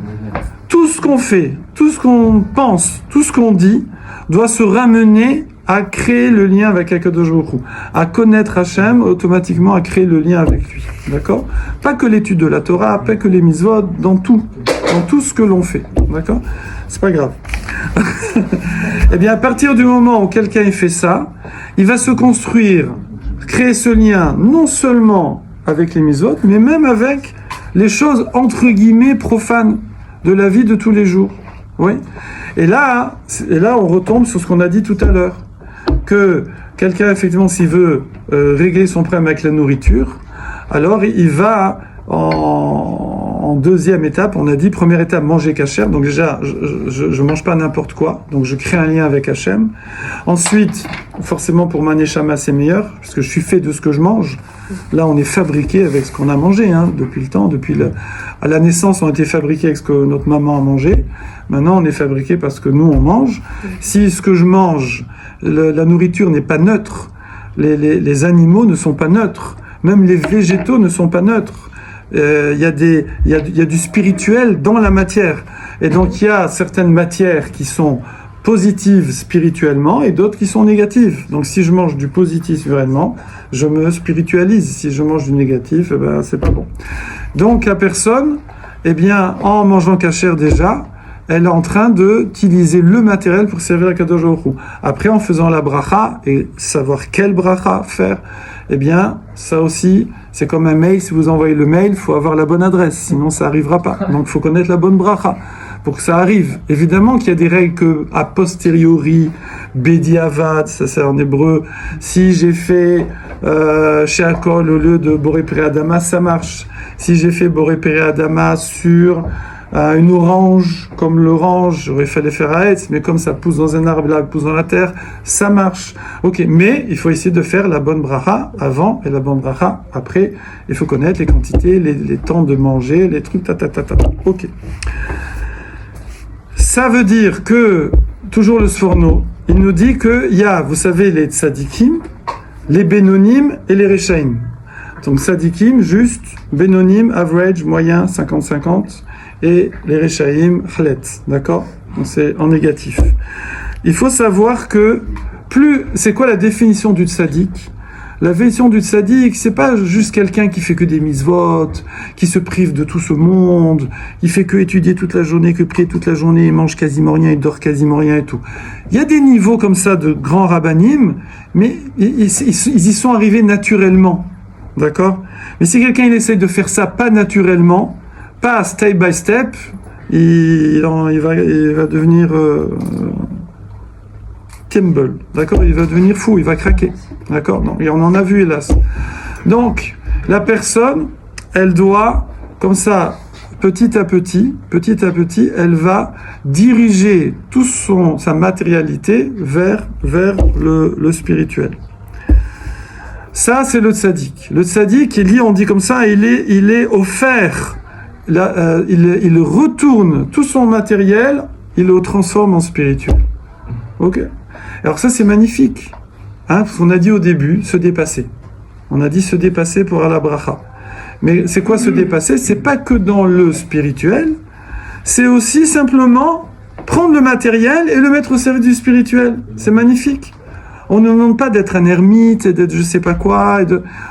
Tout ce qu'on fait, tout ce qu'on pense, tout ce qu'on dit, doit se ramener à créer le lien avec Akadosh Baruch Hu, à connaître Hachem, automatiquement à créer le lien avec lui. D'accord? Pas que l'étude de la Torah, pas que les mitzvot, dans tout ce que l'on fait. D'accord? C'est pas grave. Eh bien, à partir du moment où quelqu'un fait ça, il va se construire, créer ce lien, non seulement avec les mitzvot, mais même avec les choses entre guillemets profanes de la vie de tous les jours. Oui. Et là, on retombe sur ce qu'on a dit tout à l'heure, que quelqu'un, effectivement, s'il veut régler son problème avec la nourriture, alors il va en deuxième étape. On a dit, première étape, manger kasher. Donc déjà, je mange pas n'importe quoi, donc je crée un lien avec Hachem. Ensuite, forcément, pour ma neshama, c'est meilleur, parce que je suis fait de ce que je mange. Là, on est fabriqué avec ce qu'on a mangé, depuis le temps. À la naissance, on a été fabriqué avec ce que notre maman a mangé. Maintenant, on est fabriqué parce que nous, on mange. Si ce que je mange, la nourriture n'est pas neutre, les animaux ne sont pas neutres, même les végétaux ne sont pas neutres. Il y a du spirituel dans la matière. Et donc, il y a certaines matières qui sont positives spirituellement et d'autres qui sont négatives. Donc, si je mange du positif spirituellement, je me spiritualise. Si je mange du négatif, c'est pas bon. Donc, la personne, en mangeant kasher déjà, elle est en train d'utiliser le matériel pour servir à Kadosh Baruch Hu. Après, en faisant la bracha, et savoir quelle bracha faire, ça aussi, c'est comme un mail. Si vous envoyez le mail, il faut avoir la bonne adresse, sinon ça n'arrivera pas. Donc, il faut connaître la bonne bracha pour que ça arrive. Évidemment qu'il y a des règles que, a posteriori, bediavad, ça c'est en hébreu, si j'ai fait sheakol au lieu de boré peri adama, ça marche. Si j'ai fait boré peri adama sur une orange, comme l'orange, j'aurais fallu faire à Etz, mais comme ça pousse dans un arbre, là, pousse dans la terre, ça marche. Ok, mais il faut essayer de faire la bonne bracha avant et la bonne bracha après. Il faut connaître les quantités, les temps de manger, les trucs, Ok. Ça veut dire que, toujours le Sforno, il nous dit qu'il y a, vous savez, les tzadikim, les bénonim et les rechaim. Donc tzadikim, juste, bénonim, average, moyen, 50-50, et les rechaim, chlet, d'accord? Donc c'est en négatif. Il faut savoir que, c'est quoi la définition du tzadik? La définition du tzaddik, c'est pas juste quelqu'un qui fait que des mitzvot, qui se prive de tout ce monde, qui fait que étudier toute la journée, que prier toute la journée, il mange quasiment rien, il dort quasiment rien et tout. Il y a des niveaux comme ça de grands rabbanim, mais ils y sont arrivés naturellement. D'accord? Mais si quelqu'un il essaye de faire ça pas naturellement, pas step by step, il va devenir Kimball, d'accord? Il va devenir fou, il va craquer, d'accord? Donc, et on en a vu, hélas. Donc, la personne, elle doit, comme ça, petit à petit, elle va diriger toute sa matérialité vers le spirituel. Ça, c'est le tzaddik. Le tzaddik, on dit comme ça, il est offert. Il retourne tout son matériel, il le transforme en spirituel. Ok. Alors ça, c'est magnifique. Hein, parce qu'on a dit au début, se dépasser. On a dit se dépasser pour à la bracha. Mais c'est quoi se dépasser? C'est pas que dans le spirituel, c'est aussi simplement prendre le matériel et le mettre au service du spirituel. C'est magnifique. On ne demande pas d'être un ermite et d'être je sais pas quoi.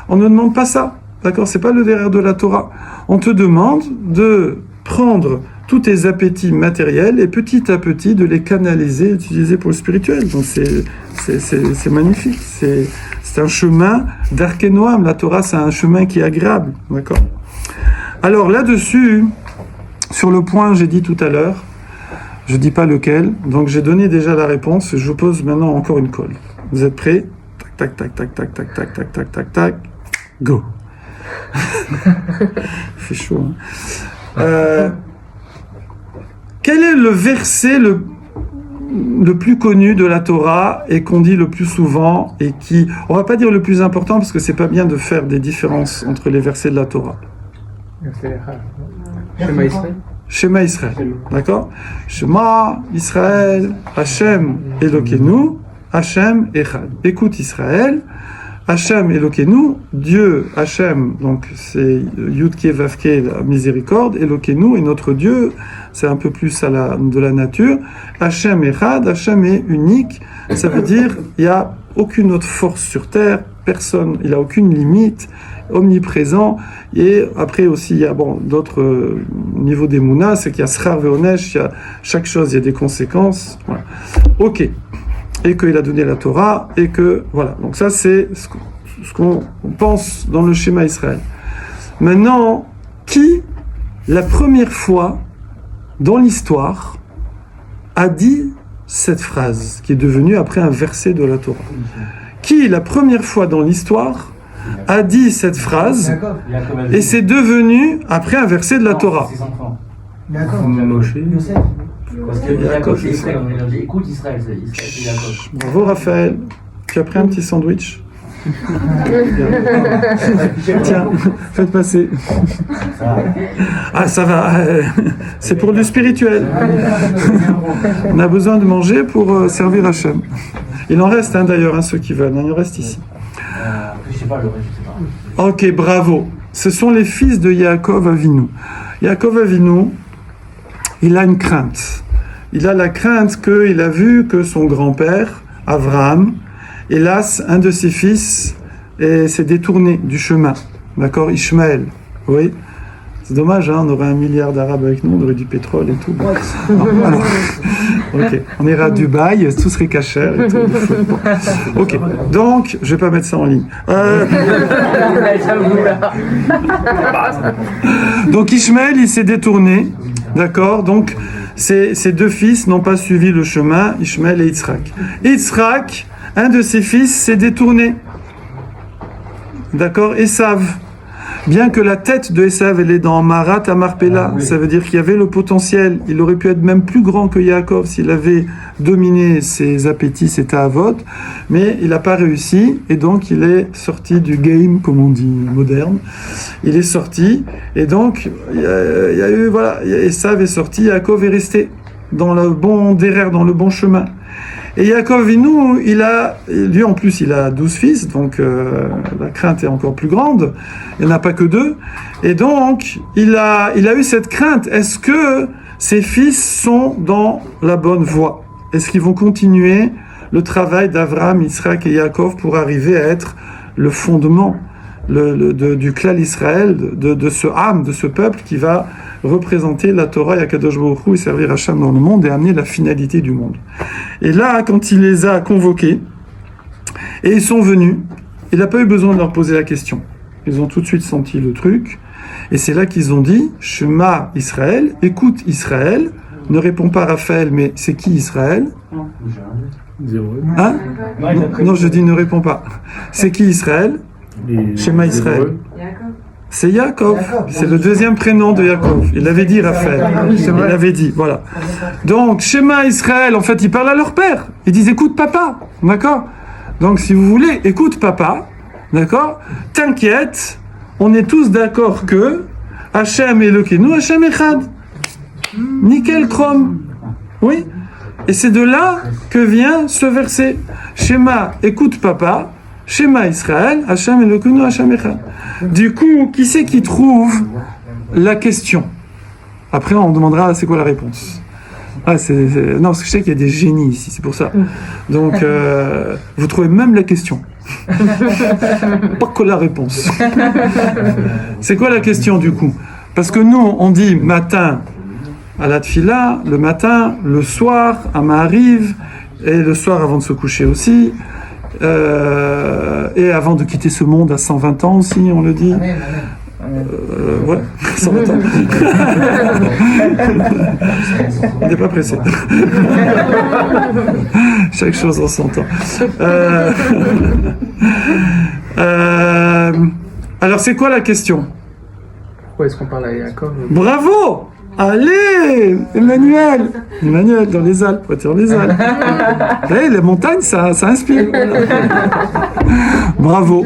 On ne demande pas ça. D'accord? C'est pas le derrière de la Torah. On te demande de prendre tous tes appétits matériels et petit à petit de les canaliser, utiliser pour le spirituel. Donc c'est magnifique. C'est un chemin d'Arkénoam. La Torah, c'est un chemin qui est agréable. D'accord? Alors là-dessus, sur le point j'ai dit tout à l'heure, je dis pas lequel, donc j'ai donné déjà la réponse. Je vous pose maintenant encore une colle. Vous êtes prêts? Tac, tac, tac, tac, tac, tac, tac, tac, tac, tac. Go. Il fait chaud. Hein. Quel est le verset le plus connu de la Torah et qu'on dit le plus souvent et qui, on va pas dire le plus important parce que c'est pas bien de faire des différences entre les versets de la Torah. Shema Israël. Shema Israël, d'accord? Shema Israël, Hashem Elokeinu, Hashem Echad. Écoute Israël, Hashem Elokeinu, Dieu Hashem, donc c'est Yud-Ke Vav-Ke, la miséricorde, Elokeinu est notre Dieu, c'est un peu plus de la nature. Hashem Echad, Hashem est unique, ça veut dire il n'y a aucune autre force sur terre, personne, il n'a aucune limite, omniprésent. Et après aussi il y a d'autres niveaux d'Emouna, c'est qu'il y a Srar Ve'onesh, il y a chaque chose, il y a des conséquences. Voilà. Ok. Et qu'il a donné la Torah, et que, voilà. Donc ça, c'est ce qu'on pense dans le schéma Israël. Maintenant, qui, la première fois dans l'histoire, a dit cette phrase, qui est devenue après un verset de la Torah? Qui, la première fois dans l'histoire, a dit cette phrase, et c'est devenu après un verset de la Torah? D'accord. Parce que Yaakov, c'est Israël, on a dit écoute Israël, c'est Yaakov. Bravo Raphaël, tu as pris un petit sandwich? Tiens, faites passer. Ah, ça va, c'est pour le spirituel. On a besoin de manger pour servir Hachem. Il en reste d'ailleurs, ceux qui veulent, il en reste ici. Je sais pas, je sais pas. Ok, bravo. Ce sont les fils de Yaakov Avinu. Yaakov Avinu, il a une crainte. Il a la crainte qu'il a vu que son grand-père, Avraham, hélas, un de ses fils s'est détourné du chemin. D'accord? Ishmaël. Oui. C'est dommage, on aurait 1 milliard d'Arabes avec nous, on aurait du pétrole et tout. Alors, ok, on ira à Dubaï, tout serait cachère et tout. Bon. Ok, donc, je vais pas mettre ça en ligne. Donc Ishmaël, il s'est détourné, d'accord? Donc, ses 2 fils n'ont pas suivi le chemin, Ishmaël et Yitzhak. Yitzhak, un de ses fils s'est détourné. D'accord? Esav. Bien que la tête de Esav, elle est dans Marat à Marpella, ça veut dire qu'il y avait le potentiel. Il aurait pu être même plus grand que Yaakov s'il avait dominé ses appétits, ses ta'avot, mais il n'a pas réussi, et donc il est sorti du game, comme on dit, moderne. Il est sorti, et donc il y a eu, voilà, Esav est sorti, Yaakov est resté dans le bon derrière, dans le bon chemin. Et Yaakov Avinu, lui en plus, il a 12 fils, donc la crainte est encore plus grande. Il n'y en a pas que 2. Et donc, il a eu cette crainte. Est-ce que ses fils sont dans la bonne voie? Est-ce qu'ils vont continuer le travail d'Avraham, Yitzhak et Yaakov pour arriver à être le fondement du clan Israël, de ce âme, de ce peuple qui va représenter la Torah et Akadosh Baruch Hu et servir Hachem dans le monde et amener la finalité du monde. Et là, quand il les a convoqués, et ils sont venus, il n'a pas eu besoin de leur poser la question. Ils ont tout de suite senti le truc, et c'est là qu'ils ont dit, Shema Israël, écoute Israël, ne réponds pas Raphaël, mais c'est qui Israël? Hein? Non, je dis ne réponds pas. C'est qui Israël? Shema Israël. C'est Yaakov. C'est le deuxième prénom de Yaakov. Il l'avait dit, Raphaël. Il l'avait dit, voilà. Donc, Shema Israël, en fait, ils parlent à leur père. Ils disent, écoute papa, d'accord? Donc, si vous voulez, écoute papa, d'accord? T'inquiète, on est tous d'accord que Hachem Elokeinu, Hachem Echad. Nickel chrome. Oui. Et c'est de là que vient ce verset. Shema, écoute papa, Shema Israël, Hachem Elokeinu, Hachem Echad. Du coup, qui c'est qui trouve la question? Après, on demandera c'est quoi la réponse. Ah, non, parce que je sais qu'il y a des génies ici, c'est pour ça. Donc, vous trouvez même la question. Pas que la réponse. C'est quoi la question du coup? Parce que nous, on dit matin à la tfila, le matin, le soir à Ma'ariv, et le soir avant de se coucher aussi, et avant de quitter ce monde à 120 ans aussi, on le dit. Ouais, 120 ans. On n'est pas pressé. Chaque chose en son temps. Alors, c'est quoi la question? Pourquoi est-ce qu'on parle à Yaakov? Bravo! Allez, Emmanuel, dans les Alpes, dans les Alpes. Hey, les montagnes, ça inspire. Bravo.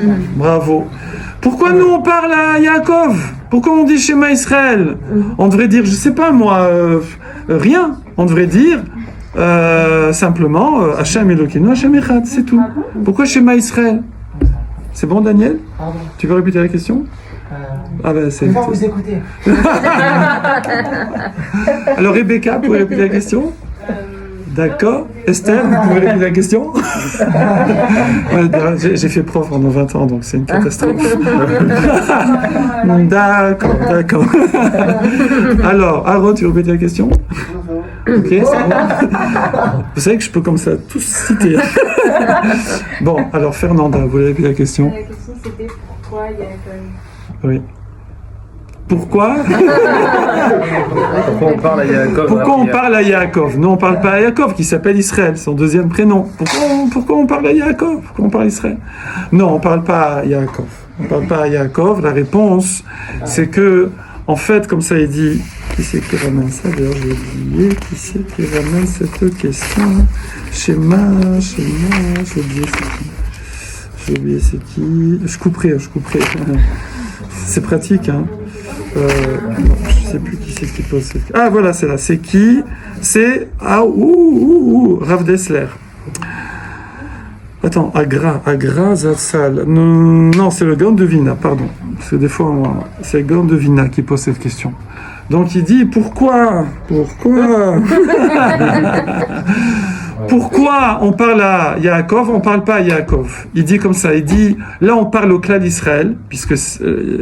Pourquoi nous on parle à Yaakov? Pourquoi on dit Shema Israël? On devrait dire, je sais pas moi, rien. On devrait dire simplement Hachem Elokeinu, Hachem Echad, c'est tout. Pourquoi Shema Israël? C'est bon, Daniel? Pardon. Tu peux répéter la question? Ah ben c'est. Je vais vous écouter. Alors Rebecca, vous pouvez répéter la question? D'accord. Esther, vous pouvez répéter la question? Ouais, j'ai fait prof pendant 20 ans, donc c'est une catastrophe. D'accord. Alors, Aaron, tu veux répéter la question? Ok, c'est bon. Vous savez que je peux comme ça tous citer. Bon, alors Fernanda, vous voulez répéter la question? La question c'était pourquoi il y a quand même. Oui. Pourquoi? Pourquoi on parle à Yaakov? Pourquoi on parle à Yaakov? Non, on ne parle pas à Yaakov, qui s'appelle Israël, son deuxième prénom. Pourquoi on parle à Yaakov? Pourquoi on parle à Israël? Non, on ne parle pas à Yaakov. On ne parle pas à Yaakov. La réponse, c'est que, en fait, comme ça est dit, qui c'est qui ramène ça? D'ailleurs, j'ai oublié. Qui c'est qui ramène cette question? Schéma, j'ai oublié c'est qui? Je couperai. C'est pratique, hein. Non, je ne sais plus qui c'est qui pose cette question. Ah, voilà, c'est là. C'est qui? C'est Rav Dessler. Attends, Agra Zatzal. Non, c'est le Gaon de Vina, pardon. Parce que des fois, c'est le Gaon de Vina qui pose cette question. Donc il dit pourquoi Pourquoi on parle à Yaakov, on ne parle pas à Yaakov? Il dit comme ça, il dit, là on parle au clan d'Israël, puisque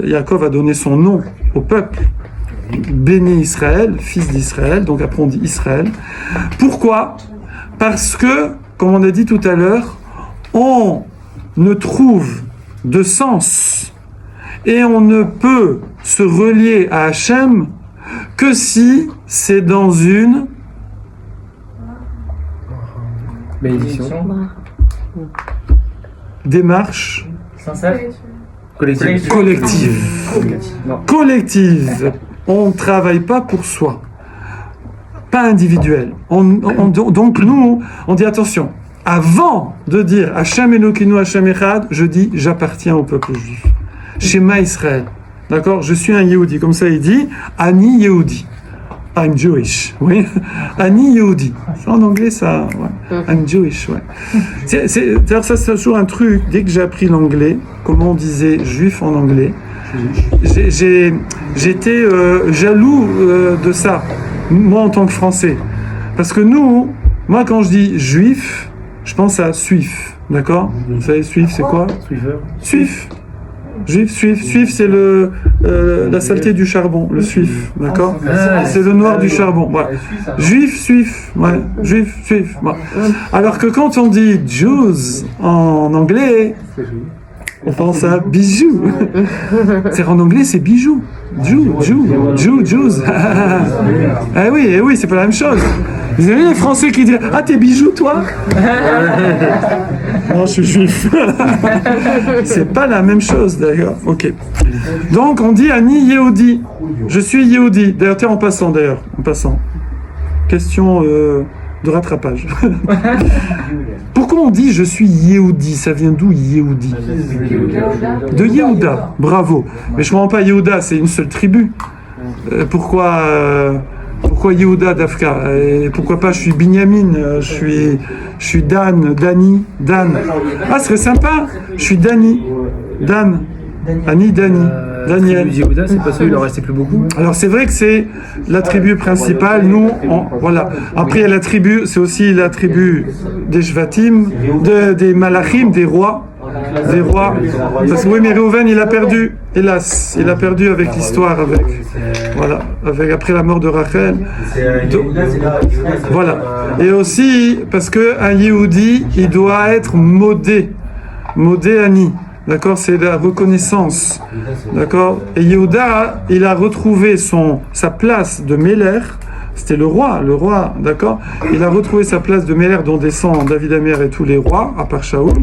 Yaakov a donné son nom au peuple, béni Israël, fils d'Israël, donc après on dit Israël. Pourquoi? Parce que, comme on a dit tout à l'heure, on ne trouve de sens et on ne peut se relier à Hachem que si c'est dans une Bénédiction. démarche Sincère? collective. On ne travaille pas pour soi, pas individuel. Donc nous, on dit attention, avant de dire Hachem Elokeinu, Hachem Echad, je dis j'appartiens au peuple juif. Shema Israël. D'accord? Je suis un Yehudi. Comme ça il dit Ani Yehudi. I'm Jewish, oui. Ani Yehudi. En anglais, ça. Ouais. I'm Jewish, ouais. D'ailleurs, ça, c'est toujours un truc. Dès que j'ai appris l'anglais, comment on disait juif en anglais, j'étais jaloux de ça, moi en tant que Français. Parce que moi, quand je dis juif, je pense à suif. D'accord? Vous savez, suif, c'est quoi? Suif. Suif, c'est la saleté du charbon, le suif, d'accord? C'est le noir du charbon, ouais. Juif, ouais. Ouais. Alors que quand on dit Jews en anglais, On pense à bijou. C'est en anglais, c'est bijou. Juice. Ah oui, c'est pas la même chose. Vous avez les Français qui disent ah t'es bijou toi. Non, je suis juif. C'est pas la même chose d'ailleurs. Ok. Donc on dit Ani Yehudi. Je suis Yehudi. D'ailleurs, tiens, en passant. Question de rattrapage. Pourquoi on dit je suis Yehudi? Ça vient d'où Yehudi? De Yehuda. Bravo. Mais je ne comprends pas, Yehuda, c'est une seule tribu. Pourquoi Yehuda Dafka? Et pourquoi pas je suis Binyamin, je suis Dan. Ah, ce serait sympa. Je suis Dani. Dan. Daniel. Yehuda, c'est pas ça, il en restait plus beaucoup. Alors c'est vrai que c'est la tribu principale. Nous, voilà. Après il y a la tribu, c'est aussi la tribu des Shvatim, des Malachim, des rois. Parce que oui, mais Reuven, il a perdu. Hélas, il a perdu avec l'histoire, après la mort de Rachel. Voilà. Et aussi parce que un Yehudi, il doit être modé Ani. D'accord, c'est la reconnaissance. D'accord. Et Yehuda, il a retrouvé sa place de Méler. C'était le roi, d'accord. Il a retrouvé sa place de Méler dont descend David Amer et tous les rois, à part Shaoul.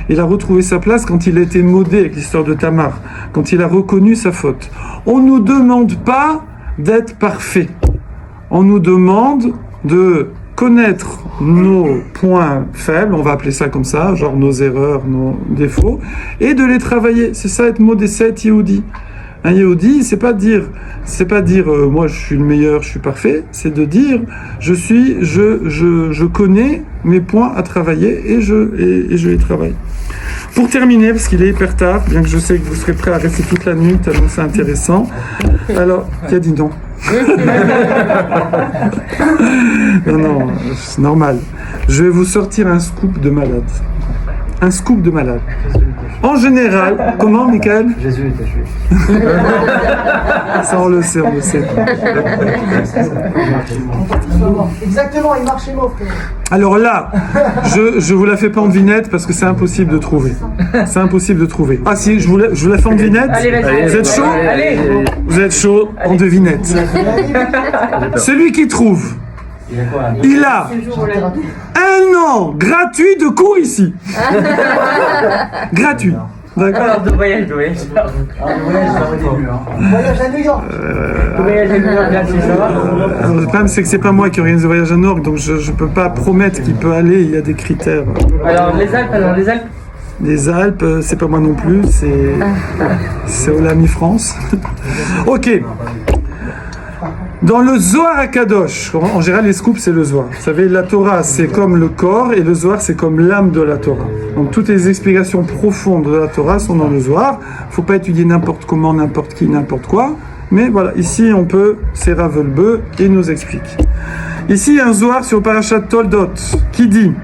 Il a retrouvé sa place quand il a été modé avec l'histoire de Tamar, quand il a reconnu sa faute. On ne nous demande pas d'être parfait. On nous demande de connaître nos points faibles, on va appeler ça comme ça, genre nos erreurs, nos défauts, et de les travailler. C'est ça être modé, c'est être Yehudi. Un Yehudi, c'est pas dire moi je suis le meilleur, je suis parfait, c'est de dire je connais mes points à travailler et je les travaille. Pour terminer, parce qu'il est hyper tard, bien que je sais que vous serez prêts à rester toute la nuit, tellement c'est intéressant. Alors, qui a dit non? Non, c'est normal. Je vais vous sortir un scoop de malade. En général, comment, Michael? Jésus était juif. Ça, on le sait. Exactement, il marchait mot, frère. Alors là, je vous la fais pas en devinette parce que c'est impossible de trouver. Ah si, je vous la fais en devinette. Allez, vas-y. Vous êtes chaud? Allez. Vous êtes chaud en devinette. Celui qui trouve, il a un an gratuit de cours ici. Gratuit. D'accord. Alors, de voyage. Voyage à New York. Voyage à New York, gratuit, ça va? Alors, le problème, c'est que c'est pas moi qui organise le voyage à New York, donc je peux pas promettre qu'il peut aller. Il y a des critères. Alors, les Alpes. Les Alpes, c'est pas moi non plus. C'est Olami France. Ok. Dans le Zohar HaKadosh, en général les scoops c'est le Zohar. Vous savez, la Torah c'est comme le corps et le Zohar c'est comme l'âme de la Torah. Donc toutes les explications profondes de la Torah sont dans le Zohar. Il ne faut pas étudier n'importe comment, n'importe qui, n'importe quoi. Mais voilà, ici on peut, c'est Rav Wolbe, il nous explique. Ici il y a un Zohar sur Parashat Toldot qui dit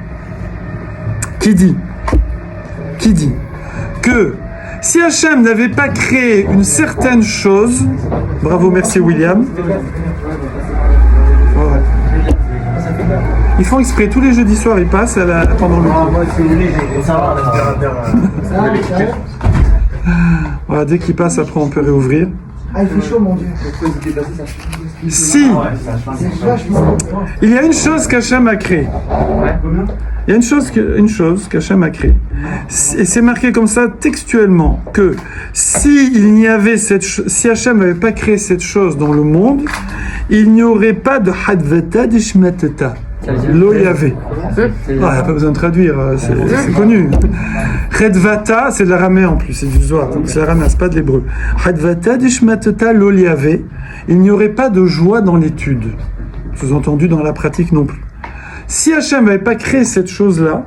que si Hachem n'avait pas créé une certaine chose, bravo, merci William. Ouais. Ils font exprès, tous les jeudis soirs ils passent pendant le cours. Voilà, dès qu'ils passent, après on peut réouvrir. Ah, il fait chaud, mon Dieu. Si il y a une chose qu'Hachem a créée. Il y a une chose qu'Hachem a créée. Et c'est marqué comme ça textuellement que si Hachem n'avait pas créé cette chose dans le monde, il n'y aurait pas de Hadvata d'Ishmatata. Lo Yavé. Il n'y a pas besoin de traduire, c'est connu. Redvata, c'est de l'araméen en plus, c'est du Zohar, donc c'est l'araméen, c'est pas de l'hébreu. Hadvata d'Ishmatata Lo Yavé. Il n'y aurait pas de joie dans l'étude. Sous-entendu dans la pratique non plus. Si Hachem n'avait pas créé cette chose-là,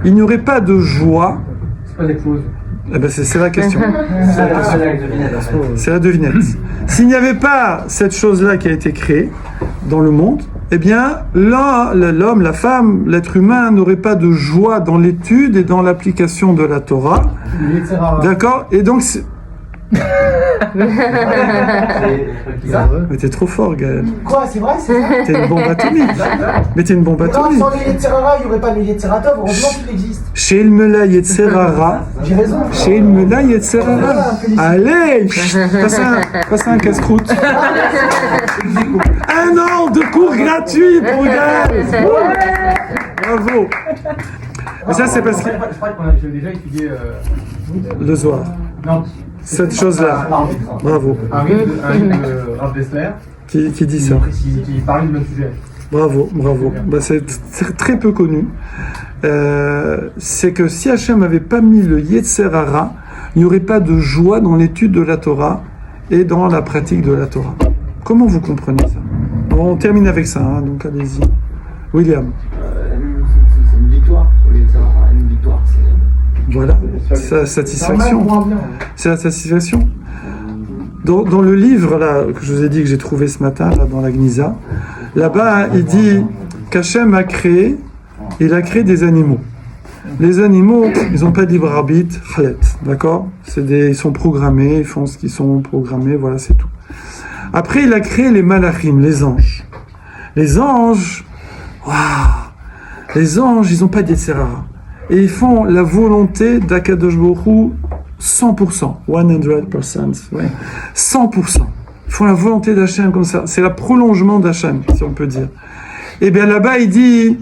il n'y aurait pas de joie. C'est pas des clauses. Eh ben c'est la question. C'est la devinette. S'il n'y avait pas cette chose-là qui a été créée dans le monde, eh bien l'homme, la femme, l'être humain n'aurait pas de joie dans l'étude et dans l'application de la Torah. D'accord? Et donc Mais t'es trop fort, Gaël. Quoi, c'est vrai, c'est ça? T'es une bombe atomique. Mais t'es une bombe Non, atomique. sans le Yetzirara, il n'y aurait pas le Yetziratov. Heureusement qu'il existe. Chez il me la Yetzerara. J'ai raison. Chez il me la Yetzerara. Allez, passe un casse-croûte. Un an de cours gratuits pour Gaël. Bravo. Mais ça, c'est parce que... Je crois que j'ai déjà étudié Le soir. non, Cette chose-là. Bravo. un livre de Rav Dessler Qui dit ça. qui parlait du même sujet. Bravo, bravo. Bah, c'est très peu connu. C'est que si Hachem n'avait pas mis le Yetzerara, il n'y aurait pas de joie dans l'étude de la Torah et dans la pratique de la Torah. Comment vous comprenez ça? On termine avec ça, hein, donc allez-y. William. C'est une victoire. Une victoire. Voilà, c'est la satisfaction. C'est la satisfaction. Dans le livre là, que je vous ai dit que j'ai trouvé ce matin, là, dans la Gnisa, là-bas, il dit qu'Hachem a créé, il a créé des animaux. Les animaux, ils n'ont pas de libre arbitre, d'accord? Ils sont programmés, ils font ce qu'ils sont programmés, voilà, c'est tout. Après, il a créé les malachim, les anges. Les anges, waouh! Les anges, ils n'ont pas d'Yetzerara. Et ils font la volonté d'Akadosh Baruch Hu 100%. 100%. Ouais. 100%. Ils font la volonté d'Hachem comme ça. C'est le prolongement d'Hachem, si on peut dire. Et bien là-bas, il dit,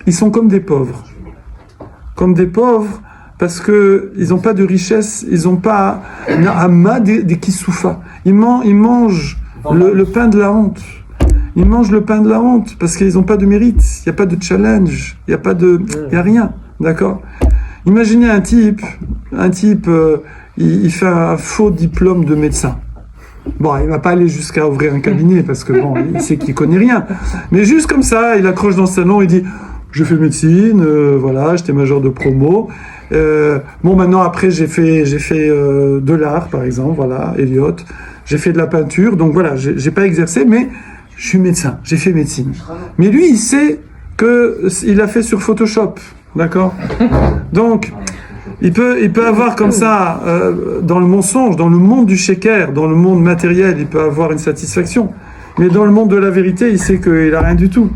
ils sont comme des pauvres. Comme des pauvres, parce qu'ils n'ont pas de richesse, ils n'ont pas Na'ama des Kissoufa. Ils mangent le pain de la honte. Ils mangent le pain de la honte parce qu'ils n'ont pas de mérite, il n'y a pas de challenge, il n'y a rien, d'accord? Imaginez un type, il fait un faux diplôme de médecin. Bon, il ne va pas aller jusqu'à ouvrir un cabinet parce que bon, il sait qu'il ne connaît rien. Mais juste comme ça, il accroche dans le salon, il dit « Je fais médecine, voilà, j'étais major de promo. Bon, maintenant, après, j'ai fait de l'art, par exemple, voilà, Elliot. J'ai fait de la peinture, donc voilà, j'ai pas exercé, mais... Je suis médecin, j'ai fait médecine. Mais lui, il sait qu'il a fait sur Photoshop, d'accord? Donc, il peut avoir comme ça, dans le mensonge, dans le monde du sheker, dans le monde matériel, il peut avoir une satisfaction. Mais dans le monde de la vérité, il sait qu'il n'a rien du tout.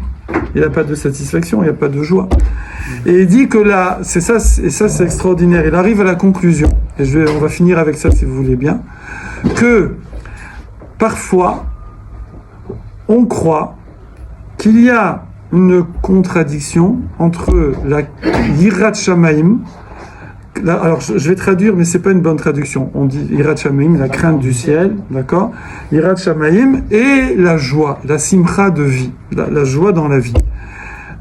Il n'a pas de satisfaction, il n'y a pas de joie. Et il dit que là, c'est ça, et ça c'est extraordinaire. Il arrive à la conclusion, et on va finir avec ça si vous voulez bien, que parfois, on croit qu'il y a une contradiction entre la Yirat Shamaim, alors je vais traduire, mais c'est pas une bonne traduction. On dit Yirat Shamaim, la crainte du ciel, d'accord? Yirat Shamaim et la joie, la simcha de vie, la joie dans la vie.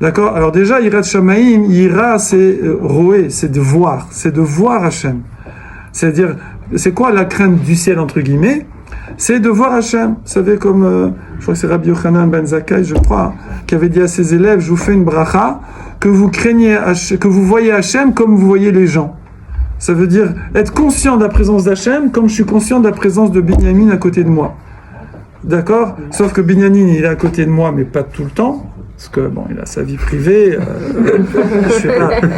D'accord? Alors déjà, Yirat Shamaim, Yira, c'est roé, c'est de voir Hachem. C'est-à-dire, c'est quoi la crainte du ciel, entre guillemets? C'est de voir Hachem. Vous savez, comme, je crois que c'est Rabbi Yochanan ben Zakkai, je crois, qui avait dit à ses élèves, je vous fais une bracha, que vous voyez Hachem comme vous voyez les gens. Ça veut dire être conscient de la présence d'Hachem comme je suis conscient de la présence de Binyamin à côté de moi. D'accord? Sauf que Binyamin, il est à côté de moi, mais pas tout le temps. Parce que, bon, il a sa vie privée,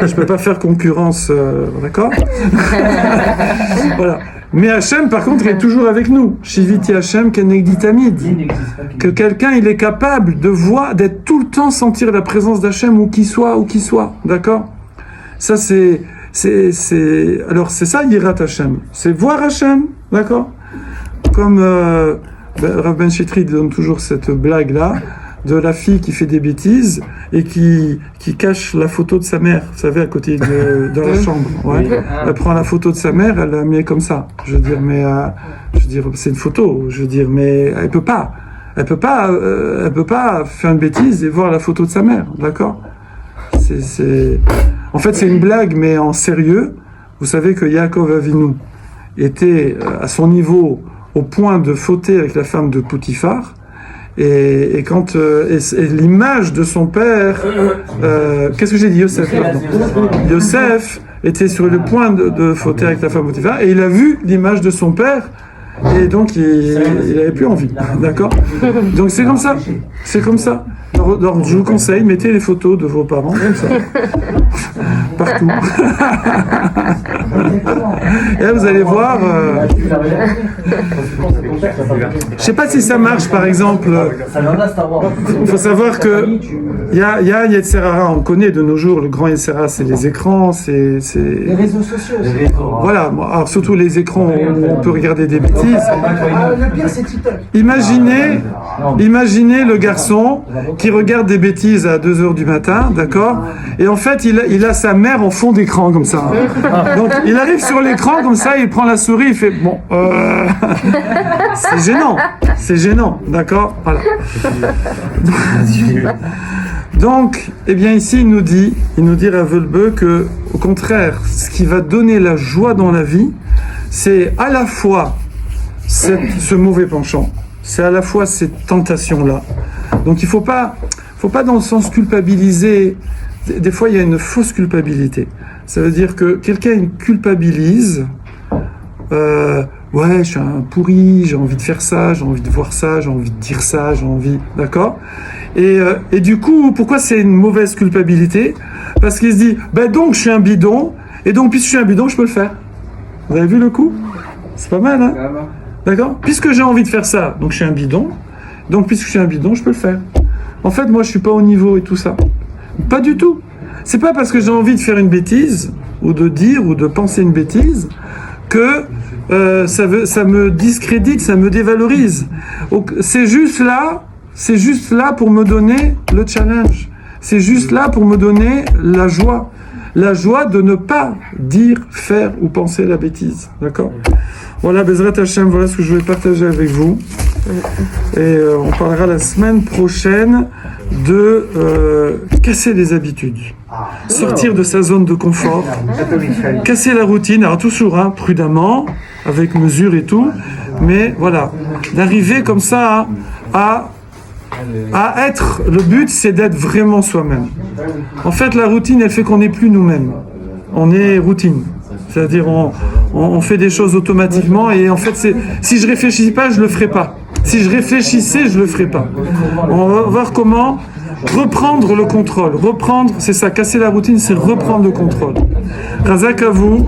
je peux pas faire concurrence, d'accord? Voilà. Mais Hachem, par contre, il est toujours avec nous. Shiviti Hachem kenegdi tamid. Que quelqu'un, il est capable de voir, d'être tout le temps sentir la présence d'Hachem où qu'il soit, d'accord? Ça, alors, c'est ça, Yirat Hachem. C'est voir Hachem, d'accord? Comme, Rav Ben Chitri donne toujours cette blague-là, de la fille qui fait des bêtises et qui cache la photo de sa mère, vous savez, à côté dans la chambre. Ouais. Elle prend la photo de sa mère, elle la met comme ça. Je veux dire, c'est une photo. Je veux dire, mais elle peut pas faire une bêtise et voir la photo de sa mère, d'accord? En fait, c'est une blague, mais en sérieux. Vous savez que Yaakov Avinu était à son niveau au point de fauter avec la femme de Potiphar. Et quand l'image de son père, qu'est-ce que j'ai dit, Yosef, pardon. Yosef était sur le point de fauter avec la femme de Potiphar, et il a vu l'image de son père, et donc il n'avait plus envie, d'accord? Donc c'est comme ça. Alors, je vous conseille, mettez les photos de vos parents comme ça. partout. Et là, vous allez voir. Je sais pas si ça marche, par exemple. Il faut savoir que il y a Yetzer Hara, on connaît de nos jours le grand Yetzer Hara, c'est les écrans, c'est Les réseaux sociaux aussi. voilà. Alors surtout les écrans où on peut regarder des bêtises. Le pire, c'est TikTok. Imaginez le garçon qui regarde des bêtises à 2h du matin, d'accord? Et en fait, il a sa mère en fond d'écran comme ça. Donc il arrive sur l'écran comme ça, il prend la souris, il fait bon, c'est gênant, d'accord? Voilà. Donc, eh bien ici il nous dit Rav Wolbe que, au contraire, ce qui va donner la joie dans la vie, c'est à la fois ce mauvais penchant, c'est à la fois cette tentation-là. Donc il faut pas dans le sens culpabiliser. Des fois il y a une fausse culpabilité. Ça veut dire que quelqu'un culpabilise. Ouais, je suis un pourri, j'ai envie de faire ça, j'ai envie de voir ça, j'ai envie de dire ça, d'accord? Et du coup, pourquoi c'est une mauvaise culpabilité? Parce qu'il se dit, donc je suis un bidon, et donc puisque je suis un bidon, je peux le faire. Vous avez vu le coup? C'est pas mal, hein? D'accord? Puisque j'ai envie de faire ça, donc je suis un bidon, donc puisque je suis un bidon, je peux le faire. En fait, moi, je suis pas au niveau et tout ça. Pas du tout. C'est pas parce que j'ai envie de faire une bêtise, ou de dire, ou de penser une bêtise, que ça me discrédite, ça me dévalorise. Donc, c'est juste là pour me donner le challenge. C'est juste là pour me donner la joie de ne pas dire, faire ou penser la bêtise. D'accord? Voilà, Bezrat Hashem, voilà ce que je voulais partager avec vous. Et on parlera la semaine prochaine de casser les habitudes. Sortir de sa zone de confort, casser la routine, alors toujours prudemment, avec mesure et tout, mais voilà, d'arriver comme ça à être, le but c'est d'être vraiment soi-même. En fait la routine elle fait qu'on n'est plus nous-mêmes, on est routine, c'est-à-dire on fait des choses automatiquement et en fait si je réfléchis pas je le ferai pas, si je réfléchissais je le ferai pas. On va voir comment reprendre le contrôle, c'est ça, casser la routine c'est reprendre le contrôle. Razak à vous.